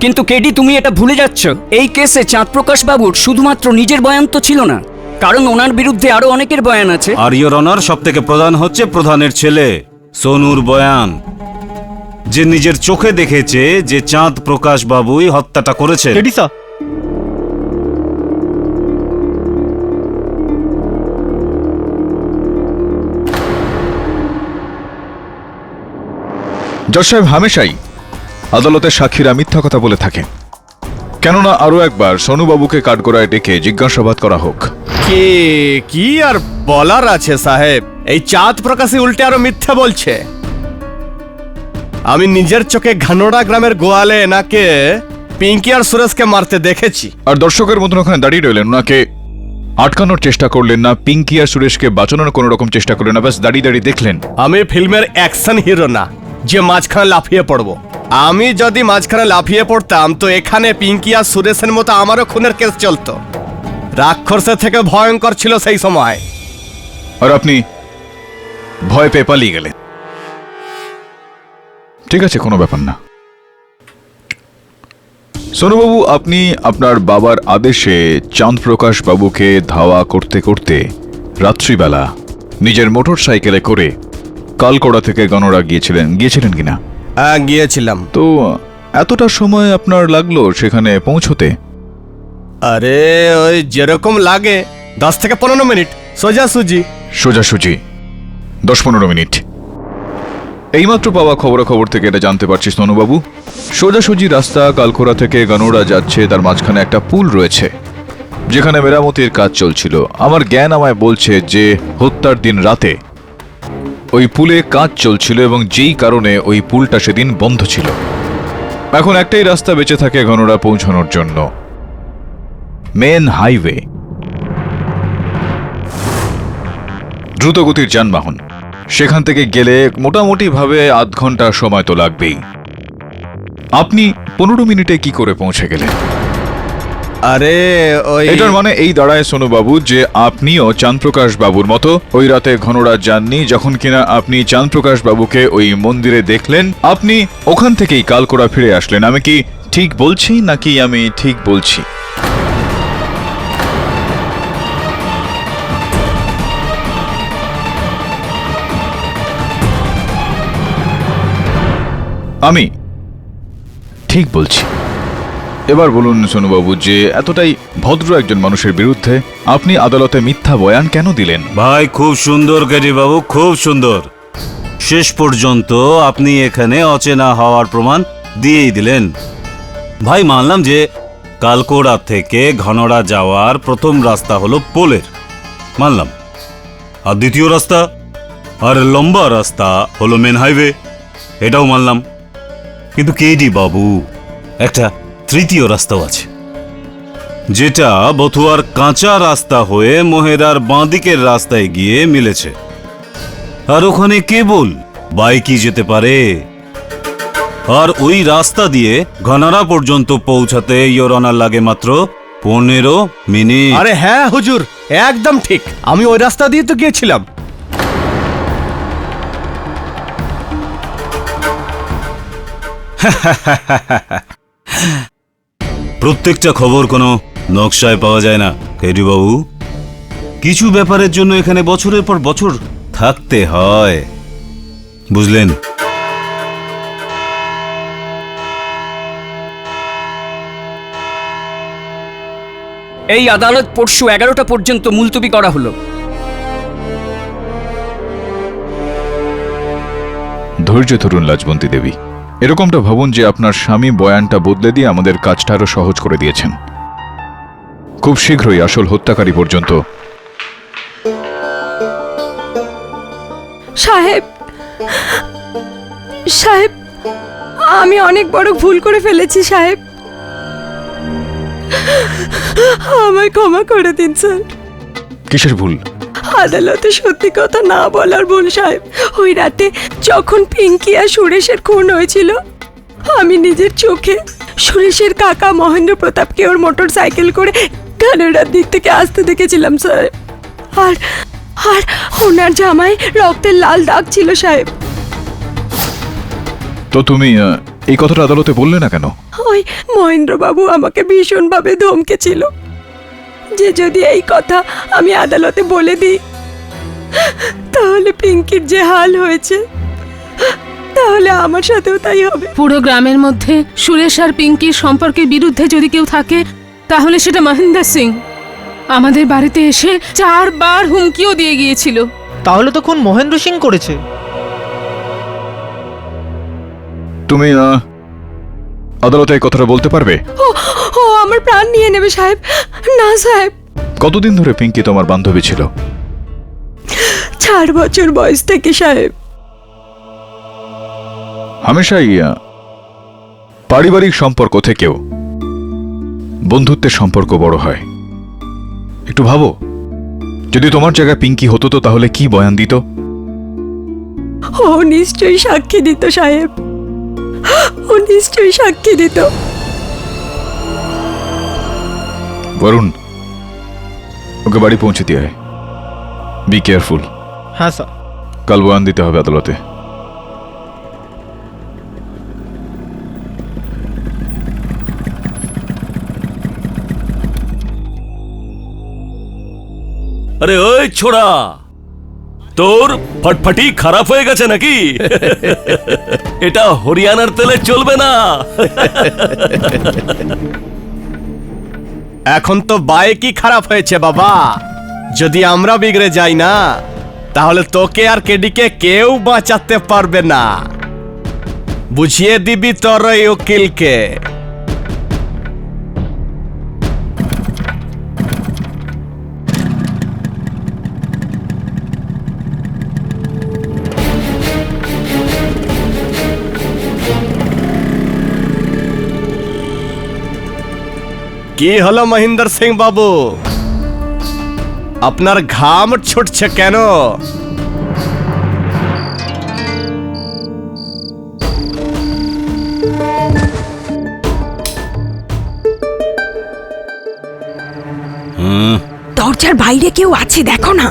N: কিন্তু কেডি তুমি এটা ভুলে যাচ্ছ, এই কেসে চাঁদ প্রকাশ বাবুর শুধুমাত্র নিজের বয়ান তো ছিল না, কারণ ওনার বিরুদ্ধে আরো অনেকের বয়ান আছে।
K: আর ইওর অনার, সব থেকে প্রধান হচ্ছে প্রধানের ছেলে সোনুর বয়ান, যে নিজের চোখে দেখেছে যে চাঁদ প্রকাশ বাবুই হত্যাটা করেছে।
G: জজ সাহেব, হামেশাই আদালতের সাক্ষীরা মিথ্যা কথা বলে থাকেন, কেননা আরো একবার সোনুবাবুকে কাঠগড়ায় ডেকে জিজ্ঞাসাবাদ করা হোক।
A: কি আর বলার আছে সাহেব, এই চাঁদ প্রকাশে উল্টে আরো মিথ্যা বলছে। আমি নিজের চোখে ঘানোড়া গ্রামের গোয়ালে এনাকে পিঙ্কি আর সুরেশকে মারতে দেখেছি।
G: আর দর্শকের মতন ওখানে দাঁড়িয়ে রইলেন, ওনাকে আটকানোর চেষ্টা করলেন না, পিঙ্কি আর সুরেশকে বাঁচানোর কোনো রকম চেষ্টা করলেন না, ব্যাস দাঁড়িয়ে দাঁড়িয়ে দেখলেন।
A: আমি ফিল্মের অ্যাকশন হিরো না যে মাঝখানে লাফিয়ে পড়ব। আমি যদি মাঝখানে লাফিয়ে পড়তাম তো এখানে পিঙ্কি আর সুরেশের মতো আমারও খুনের কেস চলতো। রাক্ষসের থেকে ভয়ঙ্কর ছিল সেই সময়।
G: আর আপনি ভয় পেয়ে পালিয়ে গেলেন। ঠিক আছে, কোনো ব্যাপার না। সোনুবাবু, আপনি আপনার বাবার আদেশে চাঁদ প্রকাশ বাবুকে ধাওয়া করতে করতে রাত্রিবেলা নিজের মোটর সাইকেলে করে কালকোড়া থেকে গনড়া গিয়েছিলেন কিনা?
A: হ্যাঁ, গিয়েছিলাম।
G: তো এতটা সময় আপনার লাগলো সেখানে পৌঁছতে?
A: আরে ওই যেরকম লাগে 10 থেকে 15 মিনিট সোজাসুজি
G: 10-15 মিনিট। এইমাত্র পাওয়া খবর থেকে এটা জানতে পারছি সোনুবাবু, সোজাসুজি রাস্তা কালখোড়া থেকে গনড়া যাচ্ছে, তার মাঝখানে একটা পুল রয়েছে যেখানে মেরামতির কাজ চলছিল। আমার জ্ঞান আমায় বলছে যে হত্যার দিন রাতে ওই পুলে কাজ চলছিল এবং যেই কারণে ওই পুলটা সেদিন বন্ধ ছিল। এখন একটাই রাস্তা বেঁচে থাকে গনড়া পৌঁছানোর জন্য, মেন হাইওয়ে। দ্রুতগতির যানবাহন, সেখান থেকে গেলে মোটামুটি ভাবে আধ ঘন্টা সময় তো লাগবেই। আপনি 15 মিনিটে কি করে পৌঁছে গেলেন?
A: আরে ওই
G: এটার মানে এই দাঁড়ায় সোনুবাবু যে আপনিও চাঁদপ্রকাশ বাবুর মতো ওই রাতে ঘনরাত যাননি, যখন কিনা আপনি চাঁদপ্রকাশ বাবুকে ওই মন্দিরে দেখলেন, আপনি ওখান থেকেই কালকোড়া ফিরে আসলেন। আমি কি ঠিক বলছি নাকি আমি ঠিক বলছি? আমি ঠিক বলছি। এবার বলুন সোনুবাবু যে এতটাই ভদ্র একজন মানুষের বিরুদ্ধে আপনি আদালতে মিথ্যা বয়ান কেন দিলেন?
K: ভাই খুব সুন্দর কেডি বাবু, খুব সুন্দর। শেষ পর্যন্ত আপনি এখানে অচেনা হওয়ার প্রমাণ দিয়েই দিলেন। ভাই মানলাম যে কালকোড়া থেকে ঘনড়া যাওয়ার প্রথম রাস্তা হলো পোলের, মানলাম। আর দ্বিতীয় রাস্তা আর লম্বা রাস্তা হলো মেন হাইওয়ে, এটাও মানলাম। কিন্তু কেডি বাবু, একটা তৃতীয় রাস্তাও আছে, যেটা বথুয়ার কাঁচা রাস্তা হয়ে মোহেরার বাঁদিকের রাস্তায় গিয়ে মিলেছে। আর ওখানে কেবল বাইকই যেতে পারে। আর ওই রাস্তা দিয়ে ঘনারা পর্যন্ত পৌঁছাতে ইয়োর অনার লাগে মাত্র 15 মিনিট।
A: আরে হ্যাঁ হুজুর, একদম ঠিক, আমি ওই রাস্তা দিয়ে তো গিয়েছিলাম।
K: প্রত্যেকটা খবর কোনো নকশায় পাওয়া যায় না কেডি বাবু। কিছু ব্যাপারের জন্য এখানে বছরের পর বছর থাকতে হয়, বুঝলেন?
N: এই আদালত পরশু 11টা পর্যন্ত মুলতবি করা হলো।
G: ধৈর্য ধরুন লাজবন্তী দেবী। এরকমটা ভাবুন যে আপনার স্বামী বয়ানটা বদলে দিয়ে আমাদের কাজটা আরো সহজ করে দিয়েছেন। খুব শীঘ্রই আসল হত্যাকারী পর্যন্ত।
B: সাহেব, সাহেব, আমি অনেক বড় ভুল করে ফেলেছি সাহেব, আমায় ক্ষমা করে দিন স্যার।
G: কিসের ভুল?
B: আদালতে সত্যি কথা না বলার ভুল সাহেব। ওই রাতে যখন পিঙ্কি আর সুরেশের খুন হয়েছিল, আমি নিজের চোখে সুরেশের কাকা মহেন্দ্র প্রতাপকে ওর মোটর সাইকেল করে কানাডার দিক থেকে আসতে দেখেছিলাম স্যার। আর আর ওনার জামায় রক্তের লাল দাগ ছিল সাহেব।
G: তো তুমি এই কথাটা আদালতে বললে না কেন?
B: ওই মহেন্দ্রবাবু আমাকে ভীষণভাবে ধমকেছিল যে যদি এই কথা আমি আদালতে বলে দিই তাহলে পিঙ্কির যে হাল হয়েছে তাহলে আমার সাথেও তাই হবে।
H: পুরো গ্রামের মধ্যে সুরেশ আর পিঙ্কির সম্পর্কের বিরুদ্ধে যদি কেউ থাকে তাহলে সেটা মহেন্দ্র সিং। আমাদের বাড়িতে এসে 4 বার হুমকিও দিয়ে গিয়েছিল।
I: তাহলে তো খুন মহেন্দ্র সিং করেছে।
G: তুমি আদালতে এই কথাটা বলতে পারবে?
B: ও ও আমার প্রাণ নিয়ে নেবে সাহেব। না সাহেব।
G: কতদিন ধরে পিঙ্কি তোমার বান্ধবী ছিল?
B: 4 বছর বয়স থেকে সাহেব।
G: হামেশাই পারিবারিক সম্পর্ক থেকেও বন্ধুত্বের সম্পর্ক বড় হয়। একটু ভাবো, যদি তোমার জায়গায় পিঙ্কি হতো তো তাহলে কি বয়ান দিত?
B: ও নিশ্চয়ই সাক্ষী দিত সাহেব, ও নিশ্চয়ই সাক্ষী দিত।
G: বরুণ, ওকে বাড়ি পৌঁছে দিয়ে আয়। Be careful.
I: হ্যাঁ স্যার।
G: কাল বয়ান দিতে হবে আদালতে।
J: আরে ওই ছোড়া, তোর ফটফটি খারাপ হয়ে গেছে নাকি? এটা হরিয়ানার তেলে চলবে না।
A: এখন তো বাইকই খারাপ হয়েছে বাবা। যদি আমরা বিগড়ে যাই না তাহলে তোকে আর কেডিকে কেউ বাঁচাতে পারবে না। বুঝিয়ে দিবি তোর ওই উকিলকে। কি হলো মহিন্দর সিং বাবু, আপনার ঘাম ছুটছে কেন?
O: দরজার বাইরে কেউ আছে, দেখো না।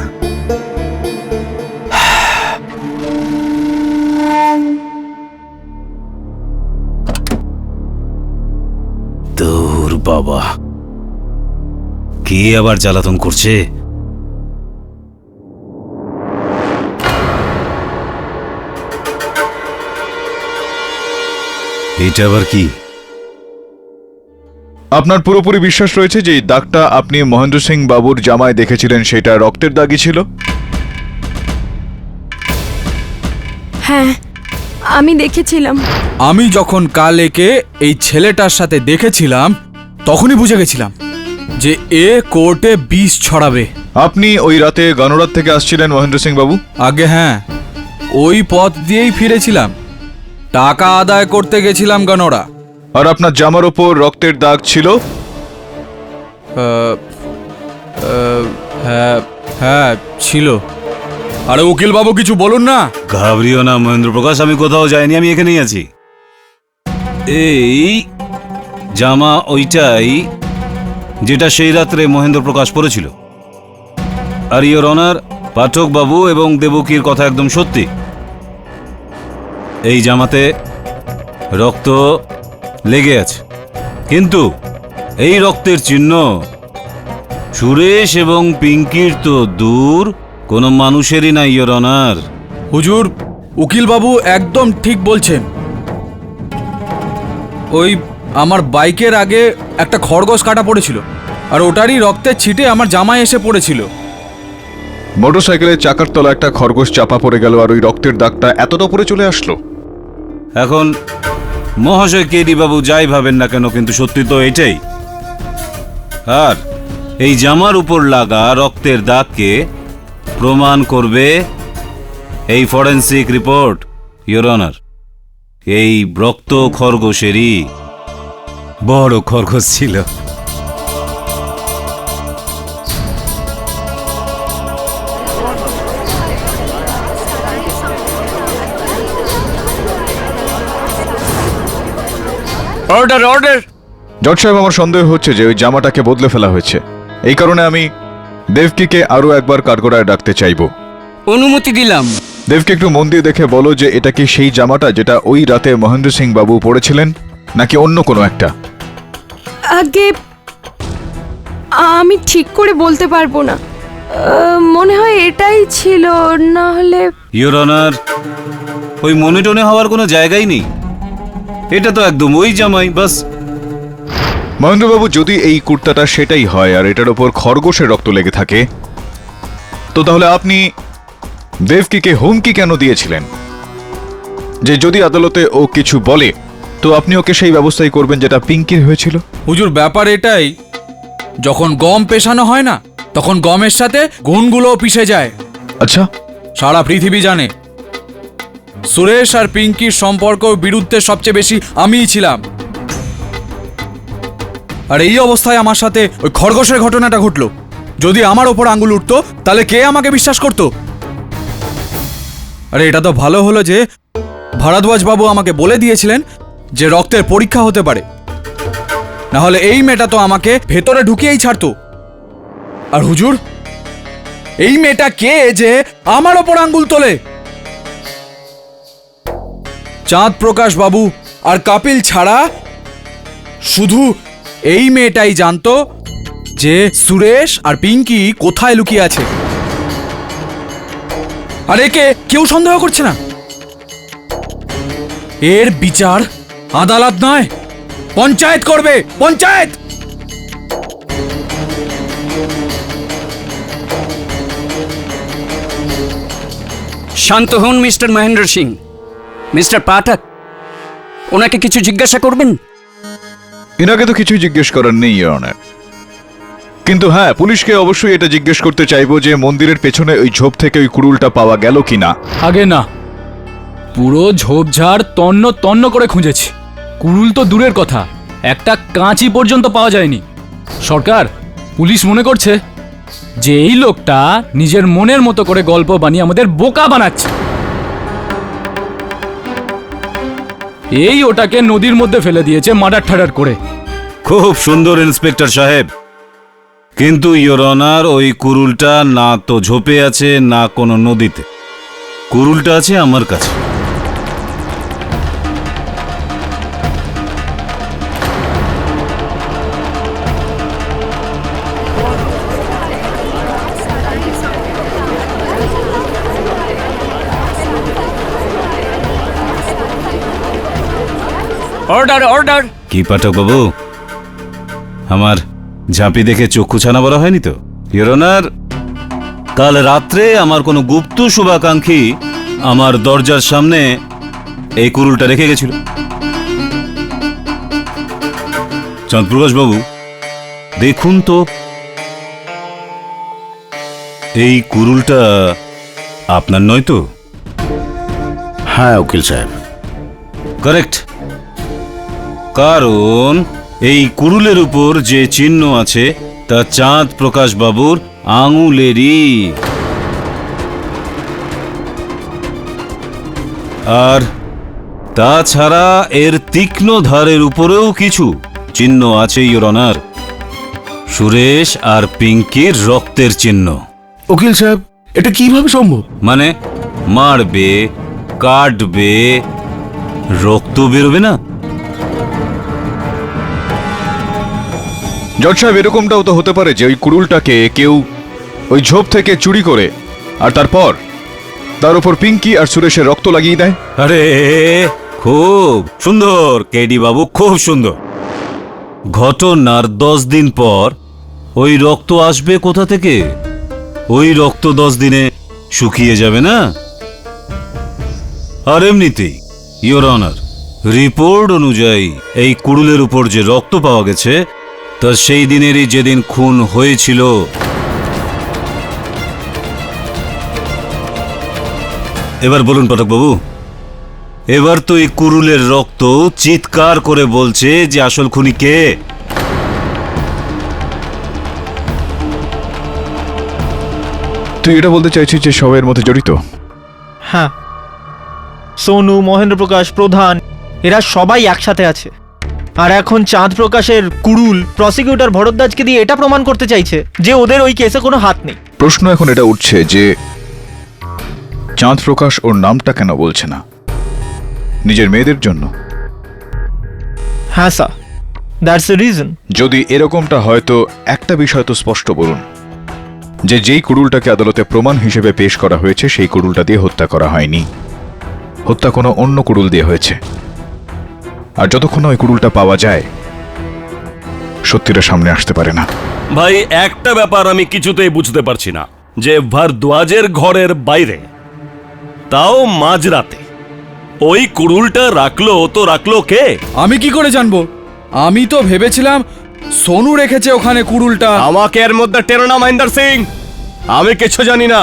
K: তোর বাবা, কে আবার জ্বালাতন করছে? এটা আবার কি?
G: আপনার পুরোপুরি বিশ্বাস রয়েছে যে এই দাগটা আপনি মহেন্দ্র সিং বাবুর জামায় দেখেছিলেন সেটা রক্তের দাগই ছিল?
O: হ্যাঁ, আমি দেখেছিলাম।
M: আমি যখন কাল একে এই ছেলেটার সাথে দেখেছিলাম তখনই বুঝে গেছিলাম যে এ কোর্টে বিষ ছড়াবে।
G: আপনি ওই রাতে গণরাত থেকে আসছিলেন মহেন্দ্র সিং বাবু?
M: আগে হ্যাঁ, ওই পথ দিয়েই ফিরেছিলাম। টাকা আদায় করতে গেছিলাম গণরা।
G: আর আপনার জামার ওপর রক্তের দাগ ছিল?
M: হ্যাঁ হ্যাঁ ছিল। আরে উকিল বাবু কিছু বলুন না।
K: ঘাবড়িও না মহেন্দ্র প্রকাশ, আমি কোথাও যাইনি, আমি এখানেই আছি। এই জামা ওইটাই যেটা সেই রাত্রে মহেন্দ্র প্রকাশ পরেছিল। আর ইয়োর অনার, পাঠক বাবু এবং দেবকীর কথা একদম সত্যি। এই জামাতে রক্ত লেগে আছে, কিন্তু এই রক্তের চিহ্ন সুরেশ এবং পিঙ্কির তো দূর, কোনো মানুষেরই না ইয়োর অনার।
M: হুজুর, উকিল বাবু একদম ঠিক বলছেন। ওই আমার বাইকের আগে একটা খরগোশ কাটা পড়েছিল, আর ওটারই রক্তের ছিটে আমার জামায় এসে পড়েছিল।
G: মোটরসাইকেলের চাকার তলা একটা খরগোশ চাপা পড়ে গেল আর ওই রক্তের দাগটা এতটা উপরে চলে আসলো।
K: এখন মহাশয় কেডি বাবু যাই ভাবেন না কেন, কিন্তু সত্যি তো এটাই। আর এই জামার উপর লাগা রক্তের দাগকে প্রমাণ করবে এই ফরেন্সিক রিপোর্ট ইয়োর অনার। এই রক্ত খরগোশেরই বড় খরগোশ ছিল।
A: Order order.
G: জজ সাহেব, আমার সন্দেহ হচ্ছে যে ওই জামাটাকে বদলে ফেলা হয়েছে। এই কারণে আমি দেবকীকে আরো একবার কাঠগড়ায় ডাকতে চাইবো।
N: অনুমতি দিলাম।
G: দেবকে একটু মন দিয়ে দেখে বলো যে এটা কি সেই জামাটা যেটা ওই রাতে মহেন্দ্র সিং বাবু পরেছিলেন, নাকি অন্য কোনো একটা?
O: আগে আমি ঠিক করে বলতে পারবো না, মনে হয় এটাই ছিল, না হলে।
K: ইয়োর অনার, ওই মনে টনে হওয়ার কোনো জায়গাই নেই। এটা তো একদম ওই জামাই, বাস।
G: মহেন্দ্রবাবু, যদি এই কুর্তাটা সেটাই হয় আর এটার ওপর খরগোশের রক্ত লেগে থাকে, তো তাহলে আপনি দেবকীকে হুমকি কেন দিয়েছিলেন যে যদি আদালতে ও কিছু বলে তো আপনি ওকে সেই ব্যবস্থাই করবেন যেটা পিঙ্কির হয়েছিল?
M: হুজুর, ব্যাপার এটাই, যখন গম পেশানো হয় না তখন গমের সাথে গুণগুলোও পিষে যায়।
G: আচ্ছা,
M: সারা পৃথিবী জানে সুরেশ আর পিঙ্কির সম্পর্ক বিরুদ্ধে সবচেয়ে বেশি আমিই ছিলাম। আর এই অবস্থায় আমার সাথে ওই খরগোশের ঘটনাটা ঘটলো। যদি আমার ওপর আঙ্গুল উঠতো তাহলে কে আমাকে বিশ্বাস করতো? আরে এটা তো ভালো হলো যে ভারদ্বাজ বাবু আমাকে বলে দিয়েছিলেন যে রক্তের পরীক্ষা হতে পারে, না হলে এই মেয়েটা তো আমাকে ভেতরে ঢুকিয়েই ছাড়তো। আর হুজুর, এই মেয়েটা কে যে আমার ওপর আঙ্গুল তোলে? চাঁদ প্রকাশ বাবু আর কাপিল ছাড়া শুধু এই মেয়েটাই জানতো যে সুরেশ আর পিঙ্কি কোথায় লুকিয়ে আছে। আর একে কেউ সন্দেহ করছে না। এর বিচার আদালত নয়, পঞ্চায়েত করবে, পঞ্চায়েত।
N: শান্ত হন মিস্টার মহেন্দ্র সিং। মিস্টার পাঠক, ওনাকে কিছু জিজ্ঞাসা করবেন?
G: এনাকে তো কিছুই জিজ্ঞেস করার নেই ইয়োর অনার, কিন্তু হ্যাঁ, পুলিশকে অবশ্যই এটা জিজ্ঞেস করতে চাইবো যে মন্দিরের পেছনে ওই ঝোপ থেকে ওই কুড়ুলটা পাওয়া গেল কিনা।
C: আগে না, পুরো ঝোপঝাড় তন্ন তন্ন করে খুঁজেছি, কুড়ুল তো দূরের কথা, একটা কাঁচি পর্যন্ত পাওয়া যায়নি। সরকার, পুলিশ মনে করছে যে এই লোকটা নিজের মনের মতো করে গল্প বানিয়ে আমাদের বোকা বানাচ্ছে। এই ওটাকে নদীর মধ্যে ফেলে দিয়েছে মার্ডার ঠাডার করে।
K: খুব সুন্দর ইন্সপেক্টর সাহেব, কিন্তু ইয়োর অনার, ওই কুরুলটা না তো ঝোপে আছে না কোনো নদীতে। কুরুলটা আছে আমার কাছে।
C: Order order.
K: কি পাঠক বাবু, আমার ঝাঁপি দেখে চক্ষু ছানা বলা হয়নি তো? ইয়োর অনার, কাল রাত্রে আমার কোনো গুপ্ত শুভাকাঙ্ক্ষী আমার দরজার সামনে এই কুরুলটা রেখে গেছিল। চাঁদপ্রকাশ বাবু, দেখুন তো, এই কুরুলটা আপনার নয় তো?
E: হ্যাঁ উকিল সাহেব,
K: কারেক্ট। কারণ এই কুরুলের উপর যে চিহ্ন আছে তা চাঁদ প্রকাশ বাবুর আঙুলেরই। আর তাছাড়া এর তীক্ষ্ণ ধারের উপরেও কিছু চিহ্ন আছে ইয়োর অনার, সুরেশ আর পিঙ্কির রক্তের চিহ্ন।
E: উকিল সাহেব, এটা কিভাবে সম্ভব?
K: মানে মারবে, কাটবে, রক্ত বেরোবে না?
G: জজ সাহেব, এরকমটাও তো হতে পারে যে ওই কুড়ুলটাকে কেউ ওই ঝোপ থেকে চুরি করে আর তারপর তার উপর পিঙ্কি আর সুরেশের রক্ত লাগিয়ে দেয়।
K: আরে খুব সুন্দর কেডি বাবু, খুব সুন্দর। ঘটনার 10 দিন পর ওই রক্ত আসবে কোথা থেকে? ওই রক্ত 10 দিনে শুকিয়ে যাবে না? আর এমনিতেই ইয়োর অনার, রিপোর্ট অনুযায়ী এই কুড়ুলের উপর যে রক্ত পাওয়া গেছে তা সেই দিনেরই যেদিন খুন হয়েছিল। এবার বলুন পাঠকবাবু, এবার তো এই কুরুলের রক্ত চিৎকার করে বলছে যে আসল খুনি কে?
G: তুই এটা বলতে চাইছিস যে সবাই এর মধ্যে জড়িত?
I: হ্যাঁ, সোনু, মহেন্দ্র প্রকাশ, প্রধান, এরা সবাই একসাথে আছে। আর এখন চাঁদ প্রকাশের কুড়ুল প্রসিকিউটর ভরদ্বাজকে দিয়ে এটা প্রমাণ করতে চাইছে যে ওদের ওই কেসে কোনো হাত নেই।
G: প্রশ্ন এখন এটা উঠছে যে চাঁদ প্রকাশ ওর নামটা কেন বলছে না? নিজের মেয়েদের জন্য?
I: হ্যাঁ স্যার, দ্যাটস দ্য রিজন।
G: যদি এরকমটা হয় তো একটা বিষয় তো স্পষ্ট বলুন যে যেই কুড়ুলটাকে আদালতে প্রমাণ হিসেবে পেশ করা হয়েছে সেই কুড়ুলটা দিয়ে হত্যা করা হয়নি, হত্যা কোনো অন্য কুড়ুল দিয়ে হয়েছে। আর যতক্ষণ ওই কুড়ুলটা পাওয়া যায় সত্যিটা সামনে আসতে পারে না।
J: ভাই, একটা ব্যাপার আমি কিছুতেই বুঝতে পারছি না, যে ভারদ্বাজের ঘরের বাইরে, তাও মাঝরাতে, ওই কুড়ুলটা রাখলো তো রাখলো কে?
M: আমি কি করে জানবো? আমি তো ভেবেছিলাম সোনু রেখেছে ওখানে কুড়ুলটা।
A: আমাকে এর মধ্যে টেরো না মহেন্দ্র সিং, আমি কিছু জানি না।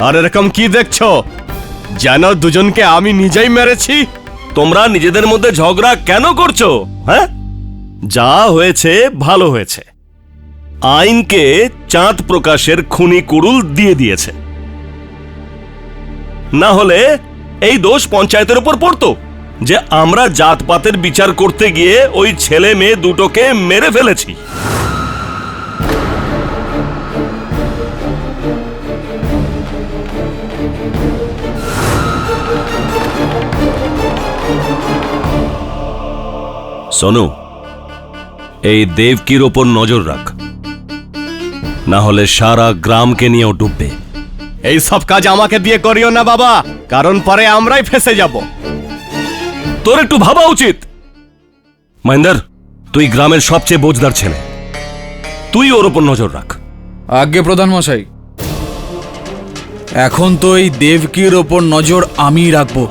A: আর এরকম কি দেখছো? যেন দুজনকে আমি নিজেই মেরেছি।
J: তোমরা নিজেদের মধ্যে ঝগড়া কেন করছো? হ্যাঁ, যা হয়েছে ভালো হয়েছে। আইনকে চাঁদ প্রকাশের খুনি কুড়ুল দিয়ে দিয়েছে, না হলে এই দোষ পঞ্চায়েতের উপর পড়তো যে আমরা জাতপাতের বিচার করতে গিয়ে ওই ছেলে মেয়ে দুটোকে মেরে ফেলেছি। সোনু, এই দেবকির ওপর নজর রাখ, না হলে সারা গ্রামকে নিয়েও ডুববে।
A: এই সব কাজ আমাকে দিয়ে করিও না বাবা, কারণ পরে আমরাই ফেসে যাব।
J: তোর একটু ভাবা উচিত। মহেন্দ্র, তুই গ্রামের সবচেয়ে বোঝদার ছেলে, তুই ওর ওপর নজর রাখ।
M: আজ্ঞে প্রধান মশাই, এখন তো এই দেবকির ওপর নজর আমি রাখবো।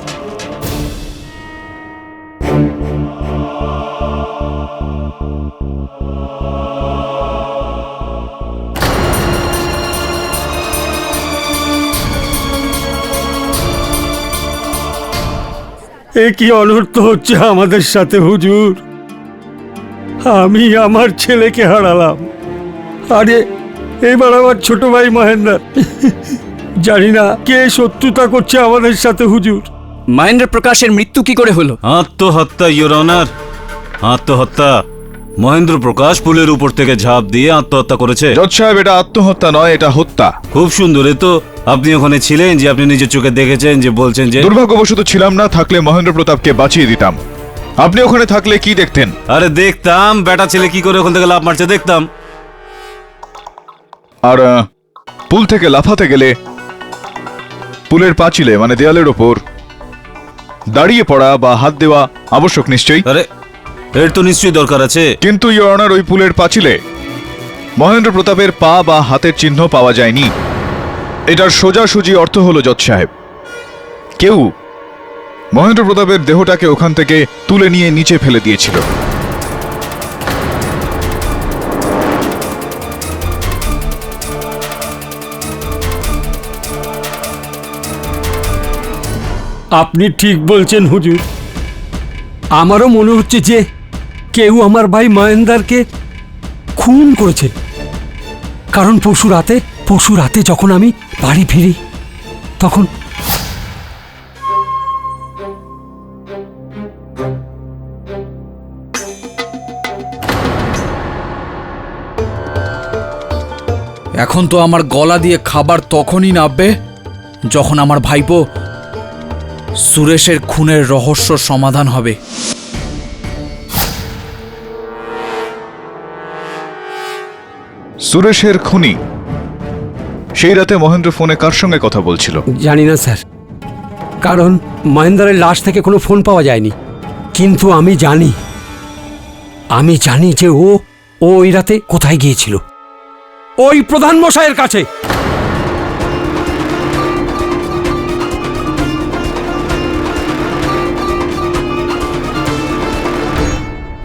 D: এ কি অনর্থ হচ্ছে আমাদের সাথে হুজুর? আমি আমার ছেলেকে হারালাম, আরে এবার আমার ছোট ভাই মহেন্দ্র। জানি না কে শত্রুতা করছে আমাদের সাথে হুজুর।
N: মহেন্দ্র প্রকাশের মৃত্যু কি করে হলো?
K: আত্মহত্যা ইওর অনার, আত্মহত্যা। মহেন্দ্র প্রকাশ পুলের উপর থেকে ঝাঁপ দিয়ে আত্মহত্যা করেছে।
G: জজ সাহেব, এটা আত্মহত্যা নয়, এটা হত্যা।
K: খুব সুন্দর। এ তো আপনি ওখানে ছিলেন, যে আপনি নিজের চোখে দেখেছেন, যে বলছেন যে
G: দুর্ভাগ্যবশত ছিলাম না, থাকলে মহেন্দ্র প্রতাপকে বাঁচিয়ে দিতাম। আপনি ওখানে থাকলে কি দেখতেন?
K: আরে দেখতাম বেটা ছেলে কি করে ওখান থেকে লাফ মারছে, দেখতাম।
G: আর পুল থেকে লাফাতে গেলে পুলের পাঁচিলে মানে দেয়ালের ওপর দাঁড়িয়ে পড়া বা হাত দেওয়া আবশ্যক নিশ্চয়ই।
K: আরে এর তো নিশ্চয়ই দরকার আছে।
G: কিন্তু ইওর অনার, ওই পুলের পাঁচিলে মহেন্দ্র প্রতাপের পা বা হাতের চিহ্ন পাওয়া যায়নি। এটার সোজাসুজি অর্থ হলো জজ সাহেব, কেউ মহেন্দ্র প্রতাপের দেহটাকে ওখান থেকে তুলে নিয়ে নিচে ফেলে দিয়েছিল।
D: আপনি ঠিক বলছেন হুজুর। আমারও মনে হচ্ছে যে কেউ আমার ভাই মহেন্দ্রকে খুন করেছে। কারণ পরশু রাতে যখন আমি বাড়ি ফিরি তখন
M: এখন তো আমার গলা দিয়ে খাবার তখনই নাববে যখন আমার ভাইপো সুরেশের খুনের রহস্য সমাধান হবে।
G: সুরেশের খুনি সেই রাতে মহেন্দ্র ফোনে কার সঙ্গে কথা বলছিল?
D: জানি না স্যার, কারণ মহেন্দ্রের লাশ থেকে কোনো ফোন পাওয়া যায়নি। কিন্তু আমি জানি যে ও ওই রাতে কোথায় গিয়েছিল, ওই প্রধান মশাইয়ের কাছে।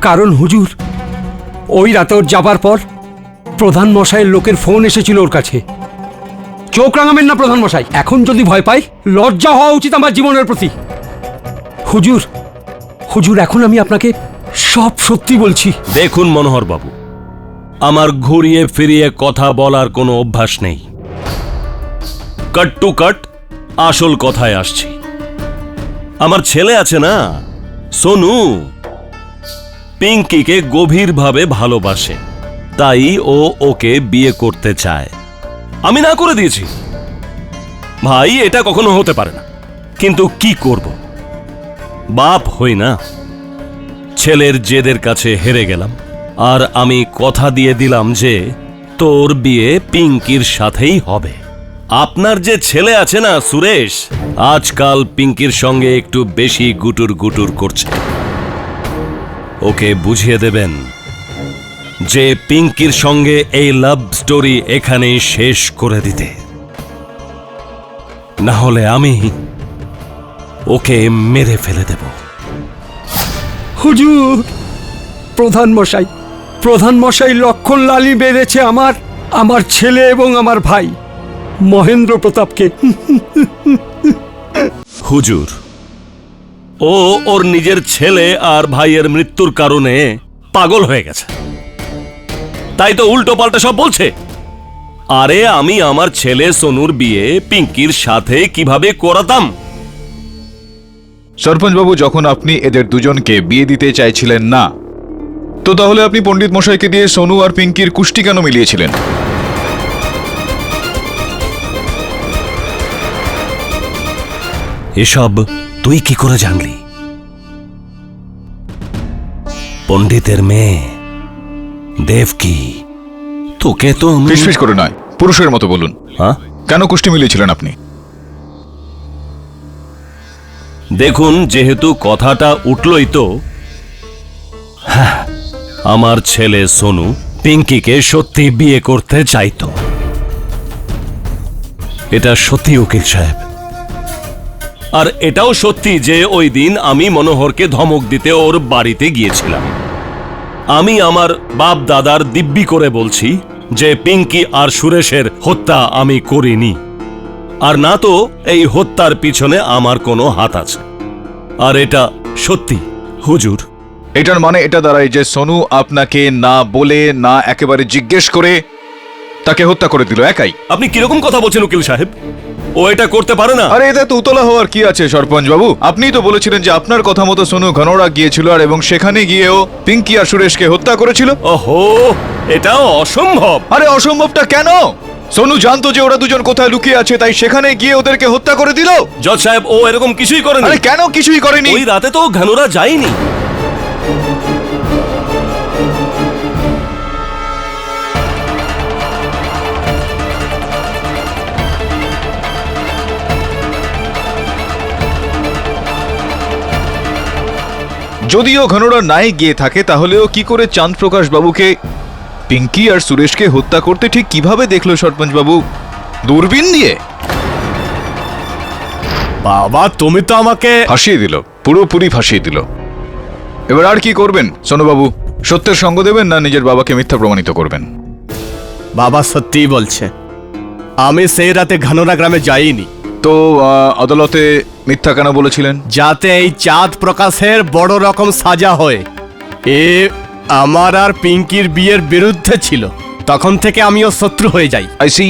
D: কারণ হুজুর, ওই রাতে ওর যাবার পর প্রধান মশাইয়ের লোকের ফোন এসেছিল ওর কাছে। চোখ রাঙাবেন না প্রধান মশাই, এখন যদি ভয় পাই, লজ্জা হওয়া উচিত আমার জীবনের প্রতি। হুজুর এখন আমি আপনাকে সব সত্যি বলছি।
J: দেখুন মনোহর বাবু, আমার ঘুরিয়ে ফিরিয়ে কথা বলার কোনো অভ্যাস নেই। কাট টু কাট আসল কথায় আসছি। আমার ছেলে আছে না, সোনু, পিঙ্কিকে গভীরভাবে ভালোবাসে, তাই ও ওকে বিয়ে করতে চায়। আমি না করে দিয়েছি। ভাই, এটা কখনো হতে পারে না, কিন্তু কি করব, বাপ হই না। ছেলের জেদের কাছে হেরে গেলাম, আর আমি কথা দিয়ে দিলাম যে তোর বিয়ে পিঙ্কির সাথেই হবে। আপনার যে ছেলে আছে না সুরেশ, আজকাল পিঙ্কির সঙ্গে একটু বেশি গুটুর গুটুর করছে। ওকে বুঝিয়ে দেবেন যে পিঙ্কির সঙ্গে এই লাভ স্টোরি এখানেই শেষ করে দিতে, না হলে আমি ওকে মেরে ফেলে দেব।
D: হুজুর, প্রধান মশাই লক্ষণ লালি বেড়েছে আমার ছেলে এবং আমার ভাই মহেন্দ্র প্রতাপকে।
J: হুজুর, ও ওর নিজের ছেলে আর ভাইয়ের মৃত্যুর কারণে পাগল হয়ে গেছে, তাই তো উল্টো পাল্টা সব বলছে। আরে আমি আমার ছেলে সোনুর বিয়ে পিঙ্কির সাথে কিভাবে করাতাম?
G: সরপঞ্চ বাবু, যখন আপনি এদের দুজনকে বিয়ে দিতে চাইছিলেন না, তো তাহলে আপনি পণ্ডিত মশাইকে দিয়ে সোনু আর পিঙ্কির কুষ্টি কেন মিলিয়েছিলেন?
J: এসব তুই কি করে জানলি? পণ্ডিতের মেয়ে দেবকী, তোকে তো
G: ফিসফিস করে নয়, পুরুষের মতো বলুন।
J: হ্যাঁ,
G: কেন কুষ্টি মিলিয়েছিলেন আপনি?
J: দেখুন, যেহেতু কথাটা উঠলই তো, হ্যাঁ, আমার ছেলে সোনু পিঙ্কিকে সত্যি বিয়ে করতে চাইতো। এটা সত্যি উকিল সাহেব। আর এটাও সত্যি যে ওই দিন আমি মনোহরকে ধমক দিতে ওর বাড়িতে গিয়েছিলাম। আমি আমার বাপ দাদার দিব্যি করে বলছি যে পিঙ্কি আর সুরেশের হত্যা আমি করিনি, আর না তো এই হত্যার পিছনে আমার কোনো হাত আছে। আর এটা সত্যি হুজুর,
G: এটার মানে এটা দাঁড়ায় যে সোনু আপনাকে না বলে, না একেবারে জিজ্ঞেস করে তাকে হত্যা করে দিল একাই।
J: আপনি কিরকম কথা বলছেন উকিল সাহেব? ও এটা করতে পারে না।
G: আরে এতে তো উতলা হওয়ার কি আছে সরপঞ্চ বাবু? আপনিই তো বলেছিলেন যে আপনার কথা মতো সোনু ঘনোড়া গিয়েছিল আর এবং সেখানে গিয়েও পিঙ্কি আর সুরেশকে হত্যা করেছিল।
J: ওহো, এটাও অসম্ভব।
G: আরে অসম্ভবটা কেন? সোনু জানতো যে ওরা দুজন কোথায় লুকিয়ে আছে, তাই সেখানে গিয়ে ওদেরকে হত্যা করে দিল।
J: জজ সাহেব, ও এরকম কিছুই করেনি।
G: আরে কেন কিছুই করেনি?
J: ওই রাতে তো ঘনোরা যায়নি।
G: যদিও ঘনোড়া নাই গিয়ে থাকে, তাহলেও কি করে চাঁদ প্রকাশ বাবুকে পিঙ্কি আর সুরেশকে হত্যা করতে ঠিক কিভাবে দেখলো সরপঞ্চ বাবু? দূরবীন দিয়ে?
A: বাবা, তুমি তো আমাকে
G: ফাঁসিয়ে দিল, পুরোপুরি ফাঁসিয়ে দিল। এবার আর কি করবেন সোনুবাবু? সত্যের সঙ্গ দেবেন না নিজের বাবাকে মিথ্যা প্রমাণিত করবেন?
A: বাবা সত্যিই বলছে, আমি সেই রাতে ঘনোরা গ্রামে যাইনি।
G: তো আদালতে মিথ্যা কেন বলেছিলেন?
A: যাতে এই চাঁদ প্রকাশের বড় রকম সাজা হয়। এ আমার আর পিঙ্কির বিয়ের বিরুদ্ধে ছিল, তখন থেকে আমিও শত্রু হয়ে যাই।
G: I C.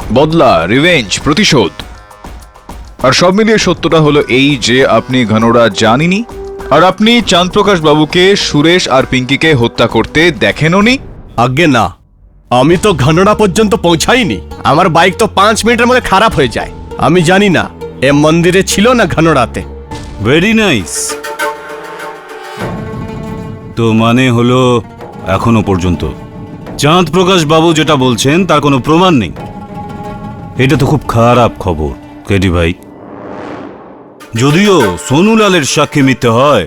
G: বদলা, রিভেঞ্জ, প্রতিশোধ। আর সব মিলিয়ে সত্যটা হলো এই যে আপনি ঘনোড়া জানিনি, আর আপনি চাঁদ প্রকাশ বাবুকে সুরেশ আর পিঙ্কিকে হত্যা করতে দেখেনওনি।
A: আজ্ঞে না, আমি তো ঘনোড়া পর্যন্ত পৌঁছাইনি। আমার বাইক তো 5 মিনিটের মধ্যে খারাপ হয়ে যায়। আমি জানি না এ মন্দিরে ছিল না ঘনোড়াতে।
K: Very nice. তো মানে হলো এখনো পর্যন্ত চাঁদ প্রকাশ বাবু যেটা বলছেন তার কোনো প্রমাণ নেই। এটা তো খুব খারাপ খবর কেডি ভাই। যদিও সোনুলালের সাক্ষী মিথ্যে হয়,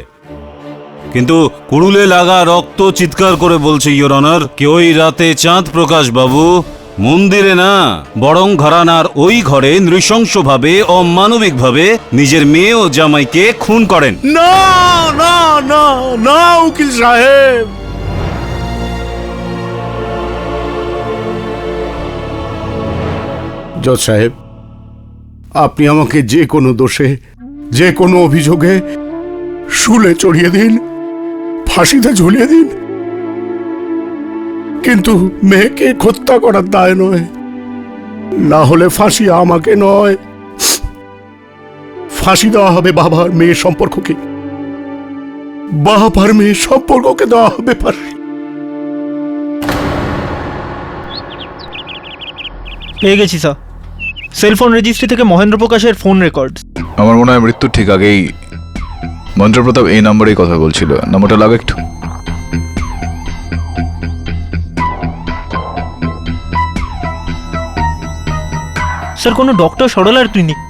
K: কিন্তু কুড়ুলে লাগা রক্ত চিৎকার করে বলছে ইয়োর অনার কে ওই রাতে চাঁদ প্রকাশ বাবু মন্দিরে না, বরং ঘরানার ওই ঘরে নৃশংসভাবে অমানবিকভাবে নিজের মেয়ে ও জামাইকে খুন করেন।
E: না না না না উকিল সাহেব, জজ সাহেব, আপনি আমাকে যে কোনো দোষে, যে কোনো অভিযোগে শুলে চড়িয়ে দিন, ফাঁসিতে ঝুলিয়ে দিন, কিন্তু মেয়েকে হত্যা করার দায় নয়। না হলে ফাঁসি আমাকে নয়, ফাঁসি দেওয়া হবে বাবার মেয়ের সম্পর্ককে, বাবার মেয়ের সম্পর্ককে দেওয়া হবে ফাঁসি।
I: পেয়ে গেছি স্যার, সেলফোন রেজিস্ট্রি থেকে মহেন্দ্র প্রকাশের ফোন রেকর্ড।
G: আমার মনে হয় মৃত্যুর ঠিক আগেই মন্ত্রপ্রতাপ এই নম্বরেই কথা বলছিল। নম্বরটা লাগো একটু।
I: স্যার, কোনো ডক্টর সরলার ক্লিনিক?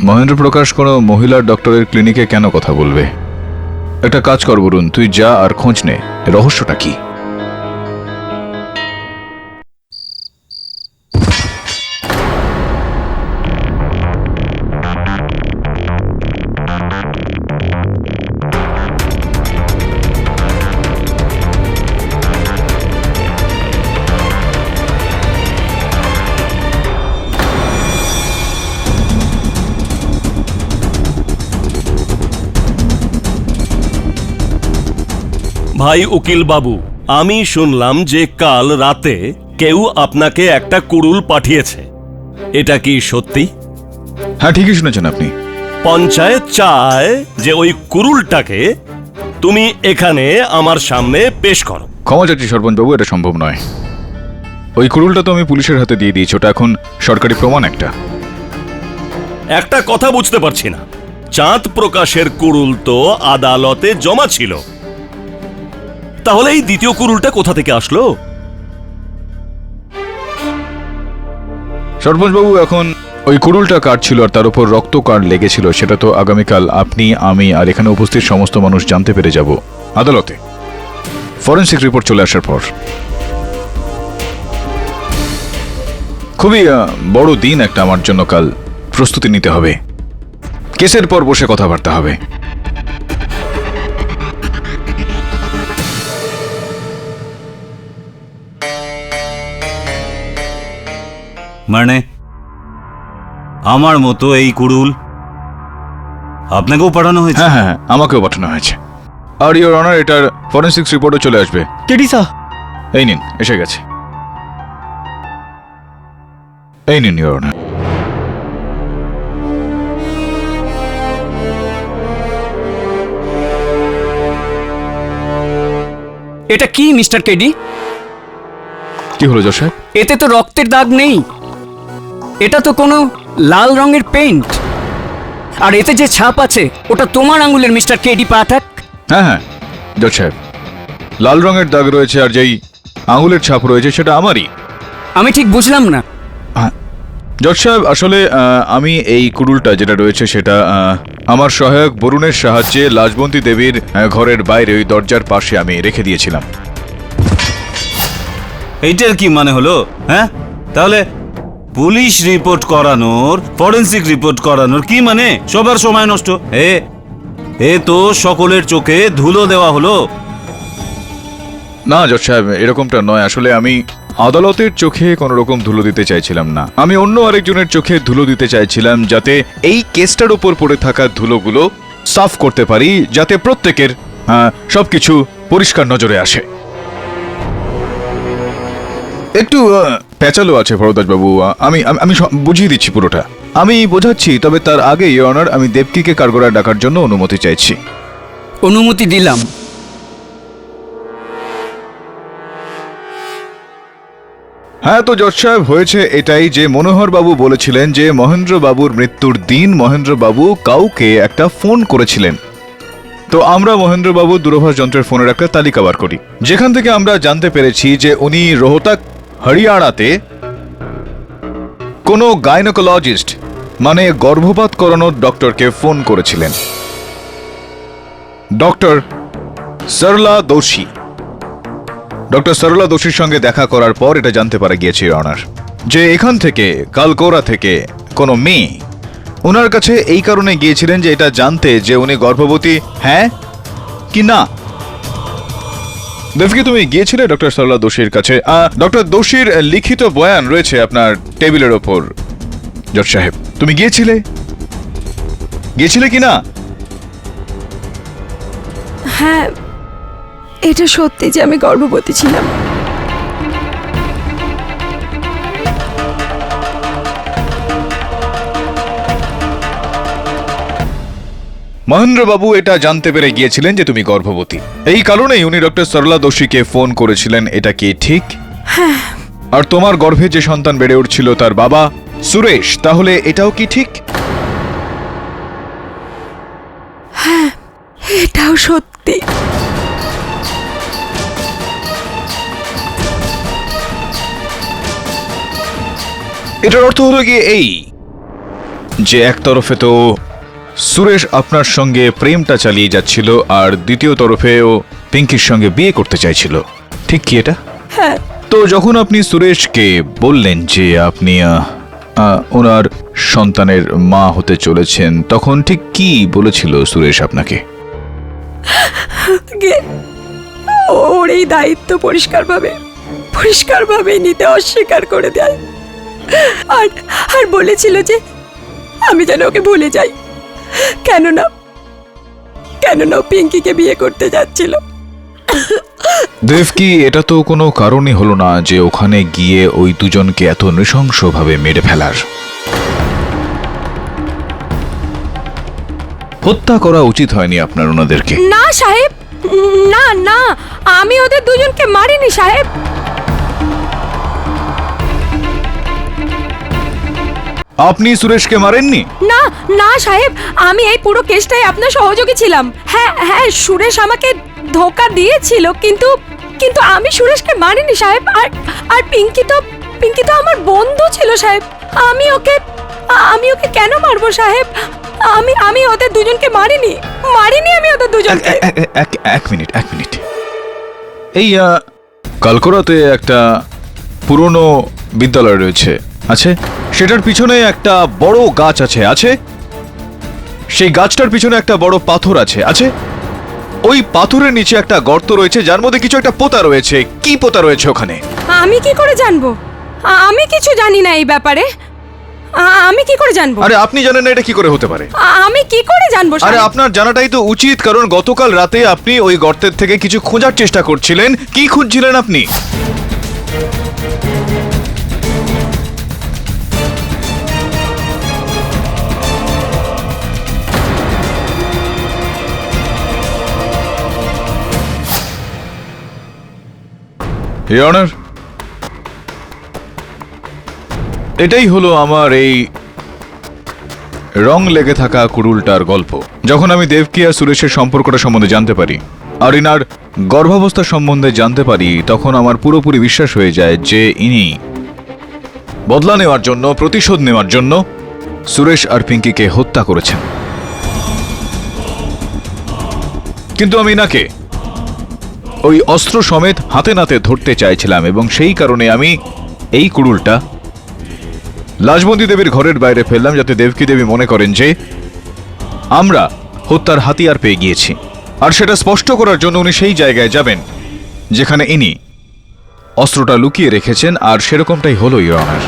G: মহেন্দ্র প্রকাশ কোনো মহিলার ডক্টরের ক্লিনিকে কেন কথা বলবে? একটা কাজ কর বরুণ, তুই যা আর খোঁজ নে রহস্যটা কি।
J: ভাই উকিল বাবু, আমি শুনলাম যে কাল রাতে কেউ আপনাকে একটা কুড়ুল পাঠিয়েছে। এটা কি সত্যি?
G: হ্যাঁ, ঠিকই শুনেছেন আপনি।
J: পঞ্চায়েত চায় যে ওই কুড়ুলটাকে তুমি এখানে আমার সামনে পেশ করো।
G: ক্ষমা চাচ্ছি সরপঞ্চ বাবু, এটা সম্ভব নয়। ওই কুড়ুলটা তো আমি পুলিশের হাতে দিয়ে দিয়েছি, ওটা এখন সরকারি প্রমাণ।
J: একটা কথা বুঝতে পারছি না, চাঁদ প্রকাশের কুড়ুল তো আদালতে জমা ছিল, তাহলে এই দ্বিতীয় কুড়ুলটা কোথা থেকে আসলো?
G: সরপঞ্চ বাবু, এখন ওই কুড়ুলটা কার ছিল আর তার উপর রক্ত কার লেগেছিল সেটা তো আগামীকাল আপনি, আমি আর এখানে উপস্থিত সমস্ত মানুষ জানতে পেরে যাব আদালতে, ফরেনসিক রিপোর্ট চলে আসার পর। খুবই বড় দিন একটা আমার জন্য। কাল প্রস্তুতি নিতে হবে, কেসের পর বসে কথাবার্তা হবে।
K: মানে আমার মতো এই কুড়ুল আপনাকেও পাঠানো হয়েছে?
G: হ্যাঁ হ্যাঁ, আমাকেও পাঠানো হয়েছে। আর ইওর অনার এটার ফরেন্সিক্স রিপোর্টও চলে আসবে।
I: কেডি স্যার,
G: এই নিন, এসে গেছে। এই নিন ইওর অনার।
N: এটা কি মিস্টার কেডি?
G: কি হলো জজ সাহেব?
N: এতে তো রক্তের দাগ নেই, এটা তো কোনো লাল রঙের পেইন্ট। আর এতে যে ছাপ আছে ওটা তোমার আঙুলের, মিস্টার কেডি পাঠক।
G: হ্যাঁ হ্যাঁ জজ সাহেব, লাল রঙের দাগ রয়েছে আর যেই আঙুলের ছাপ রয়েছে সেটা আমারই।
N: আমি ঠিক বুঝলাম না।
G: জজ সাহেব, আসলে আমি এই কুড়ুলটা যেটা রয়েছে সেটা আমার সহায়ক বরুণের সাহায্যে লাজবন্তী দেবীর ঘরের বাইরে ওই দরজার পাশে আমি রেখে দিয়েছিলাম।
K: এইটার কি মানে হলো? হ্যাঁ, তাহলে পুলিশ রিপোর্ট করানোর, ফরেন্সিক রিপোর্ট করানোর কি মানে? সবার সময় নষ্ট। এ তো সকলের চোখে ধুলো দেওয়া হলো।
G: না জজ সাহেব, এরকমটা নয়। আসলে আমি আদালতের চোখে কোনো রকম ধুলো দিতে চাইছিলাম না। আমি অন্য আরেকজনের চোখে ধুলো দিতে চাইছিলাম, যাতে এই কেসটার উপর পড়ে থাকা ধুলোগুলো সাফ করতে পারি, যাতে প্রত্যেকের সবকিছু পরিষ্কার নজরে আসে। একটু প্যাচালো আছে ভরদ্বাজ বাবু, আমি আমি বুঝিয়ে দিচ্ছি পুরোটা। আমি বোঝাচ্ছি, তবে তার আগে ইওর অনার, আমি দেবকীকে কাঠগড়ায় ডাকার জন্য অনুমতি চাইছি।
N: অনুমতি দিলাম।
G: হ্যাঁ, তো জজ সাহেব, হয়েছে এটাই যে মনোহর বাবু বলেছিলেন যে মহেন্দ্র বাবুর মৃত্যুর দিন মহেন্দ্র বাবু কাউকে একটা ফোন করেছিলেন। তো আমরা মহেন্দ্র বাবুর দূরভাষ যন্ত্রের ফোনের একটা তালিকা বার করি, যেখান থেকে আমরা জানতে পেরেছি যে উনি রোহতাক, হরিয়ানাতে কোনো গাইনোকোলজিস্ট মানে গর্ভপাত করানোর ডক্টরকে ফোন করেছিলেন, ডক্টর সরলা দোষী। ডক্টর সরলা দোষীর সঙ্গে দেখা করার পর এটা জানতে পারা গিয়েছে অনার যে এখান থেকে কালকোরা থেকে কোনো মেয়ে ওনার কাছে এই কারণে গিয়েছিলেন যে এটা জানতে যে উনি গর্ভবতী হ্যাঁ কি না। দেবকী, তুমি গিয়েছিলে ডক্টর সরলা দোষীর কাছে? ডক্টর দোষীর লিখিত বয়ান রয়েছে আপনার টেবিলের ওপর জজ সাহেব। তুমি গিয়েছিলে কি না?
O: হ্যাঁ, এটা সত্যি যে আমি গর্ভবতী ছিলাম।
G: মহেন্দ্রবাবু এটা জানতে পেরে গিয়েছিলেন যে তুমি গর্ভবতী, এই কারণেই উনি ডক্টর সরলা দোষীকে ফোন করেছিলেন, এটা কি ঠিক?
O: হ্যাঁ।
G: আর তোমার গর্ভে যে সন্তান বেড়ে উঠছিল তার বাবা সুরেশ, তাহলে এটাও কি ঠিক?
O: হ্যাঁ, এটাও সত্যি।
G: এটার অর্থ হলো গিয়ে এই যে এক তরফে তো সুরেশ আপনার সঙ্গে প্রেমটা চালিয়ে যাচ্ছিল, আর দ্বিতীয় তরফে ও পিঙ্কির সঙ্গে বিয়ে করতে চাইছিল, ঠিক কি এটা?
O: হ্যাঁ।
G: তো যখন আপনি সুরেশকে বললেন যে আপনি ওনার সন্তানের মা হতে চলেছেন, তখন ঠিক কি বলেছিল সুরেশ আপনাকে?
O: ওর এই দায়িত্ব পরিষ্কারভাবে নিতে অস্বীকার করে দেয়, আর বলেছিল যে আমি যেন ওকে ভুলে যাই, কেননা পিঙ্কিকে বিয়ে করতে যাচ্ছিল।
G: দেবকী, এটা তো কোনো কারণই হলো না যে ওখানে গিয়ে ওই দুজনকে এত নৃশংসভাবে মেরে ফেলার। হত্যা করা উচিত হয়নি আপনার ওনাদেরকে।
O: না সাহেব, না, আমি ওদের দুজনকে মারিনি সাহেব।
G: আপনি সুরেশকে মারেননি?
O: না সাহেব, আমি এই পুরো কেসটাই আপনার সহযোগী ছিলাম। হ্যাঁ, সুরেশ আমাকে ধোঁকা দিয়েছিল, কিন্তু আমি সুরেশকে মারিনি সাহেব। আর পিঙ্কি তো আমার বন্ধু ছিল সাহেব। আমি ওকে কেন মারবো সাহেব? আমি ওদের দুজনকে মারিনি আমি ওদের দুজনকে।
G: এক মিনিট। এই কালকোরাতে একটা পুরনো বিদ্যালয় রয়েছে, আছে? সেটার পিছনে একটা বড় গাছ আছে? সেই গাছটার পিছনে একটা বড় পাথর আছে? ওই পাথরের নিচে একটা গর্ত রয়েছে, যার মধ্যে কিছু একটা পোতা রয়েছে। কি পোতা রয়েছে ওখানে?
O: আমি কি করে জানবো? আমি কিছু জানি না এই ব্যাপারে। আমি কি করে জানবো?
G: আরে আপনি জানেন না এটা কি করে হতে পারে?
O: আমি কি করে জানবো
G: আরে
O: সাহেব?
G: আপনার জানাটাই তো উচিত, কারণ গতকাল রাতে আপনি ওই গর্তের থেকে কিছু খোঁজার চেষ্টা করছিলেন। কি খুঁজছিলেন আপনি? ইওর অনার, এটাই হলো আমার এই রং লেগে থাকা কুড়ুলটার গল্প। যখন আমি দেবকী আর সুরেশের সম্পর্কটা সম্বন্ধে জানতে পারি আর ইনার গর্ভাবস্থা সম্বন্ধে জানতে পারি, তখন আমার পুরোপুরি বিশ্বাস হয়ে যায় যে ইনি বদলা নেওয়ার জন্য, প্রতিশোধ নেওয়ার জন্য সুরেশ আর পিঙ্কিকে হত্যা করেছেন। কিন্তু আমি ইনাকে ওই অস্ত্র সমেত হাতে নাতে ধরতে চাইছিলাম, এবং সেই কারণে আমি এই কুড়ুলটা লাজবন্তী দেবীর ঘরের বাইরে ফেললাম, যাতে দেবকী দেবী মনে করেন যে আমরা হত্যার হাতিয়ার পেয়ে গিয়েছি। আর সেটা স্পষ্ট করার জন্য উনি সেই জায়গায় যাবেন যেখানে ইনি অস্ত্রটা লুকিয়ে রেখেছেন, আর সেরকমটাই হলো ইওর অনার।